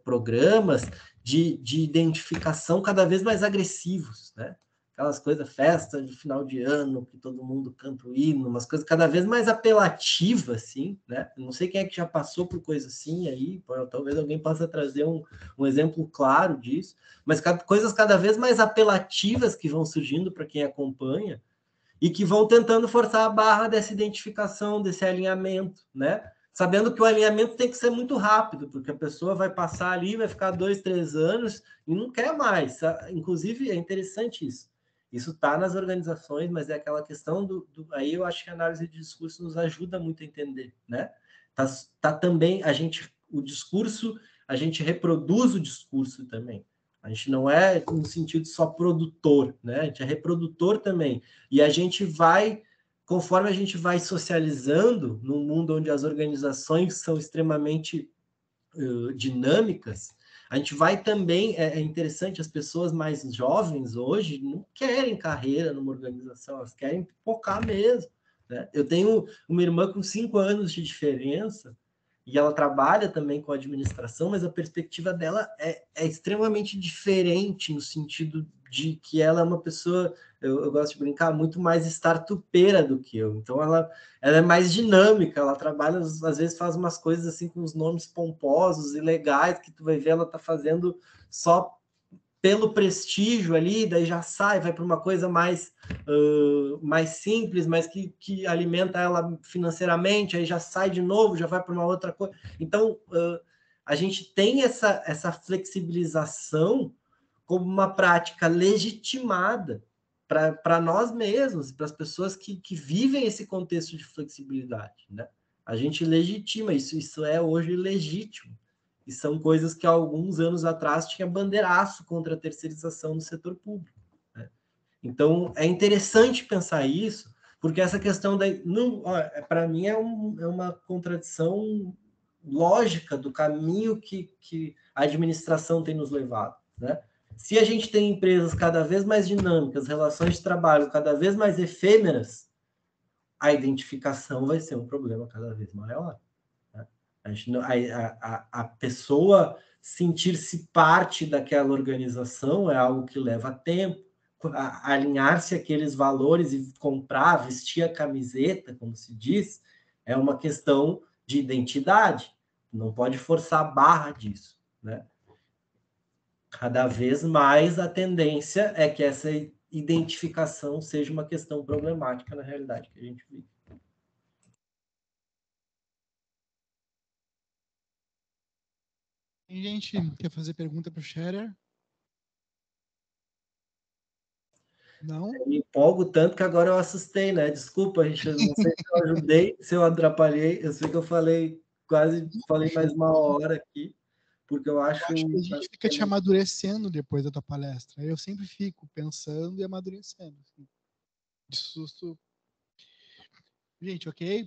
programas de identificação cada vez mais agressivos, né? Aquelas coisas, festa de final de ano, que todo mundo canta o hino, umas coisas cada vez mais apelativas, assim, né? Não sei quem é que já passou por coisa assim aí, talvez alguém possa trazer um exemplo claro disso, mas coisas cada vez mais apelativas que vão surgindo para quem acompanha e que vão tentando forçar a barra dessa identificação, desse alinhamento, né? Sabendo que o alinhamento tem que ser muito rápido, porque a pessoa vai passar ali, vai ficar 2, 3 anos e não quer mais. Inclusive, é interessante isso. Isso está nas organizações, mas é aquela questão aí eu acho que a análise de discurso nos ajuda muito a entender, né? Tá também, o discurso, a gente reproduz o discurso também. A gente não é no sentido só produtor, né? A gente é reprodutor também. E a gente vai conforme a gente vai socializando num mundo onde as organizações são extremamente dinâmicas, a gente vai também, é interessante, as pessoas mais jovens hoje não querem carreira numa organização, elas querem focar mesmo, né? Eu tenho uma irmã com 5 anos de diferença, e ela trabalha também com administração, mas a perspectiva dela é extremamente diferente, no sentido de que ela é uma pessoa, eu gosto de brincar, muito mais startupeira do que eu. Então, ela é mais dinâmica, ela trabalha, às vezes faz umas coisas assim com os nomes pomposos e legais, que tu vai ver ela tá fazendo só pelo prestígio ali, daí já sai, vai para uma coisa mais simples, mas que alimenta ela financeiramente, aí já sai de novo, já vai para uma outra coisa. Então, a gente tem essa flexibilização como uma prática legitimada para nós mesmos, para as pessoas que vivem esse contexto de flexibilidade, né? A gente legitima isso é hoje legítimo. E são coisas que há alguns anos atrás tinha bandeiraço contra a terceirização no setor público, né? Então, é interessante pensar isso, porque essa questão para mim é uma contradição lógica do caminho que a administração tem nos levado, né? Se a gente tem empresas cada vez mais dinâmicas, relações de trabalho cada vez mais efêmeras, a identificação vai ser um problema cada vez maior. A pessoa sentir-se parte daquela organização é algo que leva tempo, alinhar-se àqueles valores e comprar, vestir a camiseta, como se diz, é uma questão de identidade. Não pode forçar a barra disso, né? Cada vez mais a tendência é que essa identificação seja uma questão problemática na realidade que a gente vive. Tem gente que quer fazer pergunta para o Scherer? Não? Eu me empolgo tanto que agora eu assustei, né? Desculpa, gente, eu não sei se eu ajudei, se eu atrapalhei. Eu sei que eu falei mais uma hora aqui, porque eu acho que a gente fica te amadurecendo depois da tua palestra. Eu sempre fico pensando e amadurecendo. Assim. De susto. Gente, ok?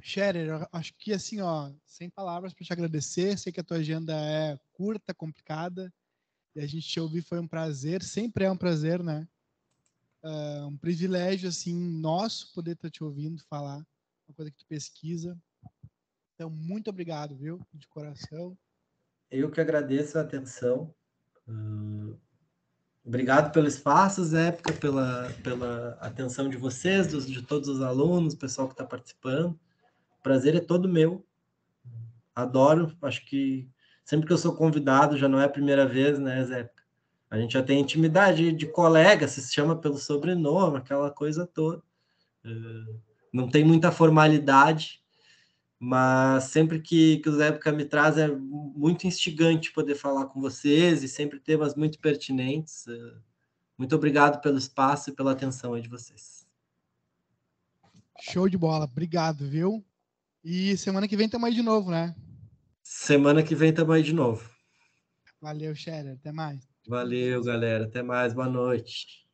Scherer, acho que assim, ó, sem palavras para te agradecer. Sei que a tua agenda é curta, complicada, e a gente te ouvir foi um prazer. Sempre é um prazer, né? Um privilégio, assim, nosso poder estar te ouvindo falar uma coisa que tu pesquisa. Então, muito obrigado, viu? De coração. Eu que agradeço a atenção. Obrigado pelo espaço, Zé, pela atenção de vocês, de todos os alunos, pessoal que está participando. O prazer é todo meu. Adoro, acho que sempre que eu sou convidado, já não é a primeira vez, né, Zé? A gente já tem intimidade de colega, se chama pelo sobrenome, aquela coisa toda. Não tem muita formalidade, mas sempre que o Zé me traz é muito instigante poder falar com vocês e sempre temas muito pertinentes. Muito obrigado pelo espaço e pela atenção aí de vocês. Show de bola. Obrigado, viu? E semana que vem estamos aí de novo, né? Semana que vem estamos aí de novo. Valeu, Scherer. Até mais. Valeu, galera. Até mais. Boa noite.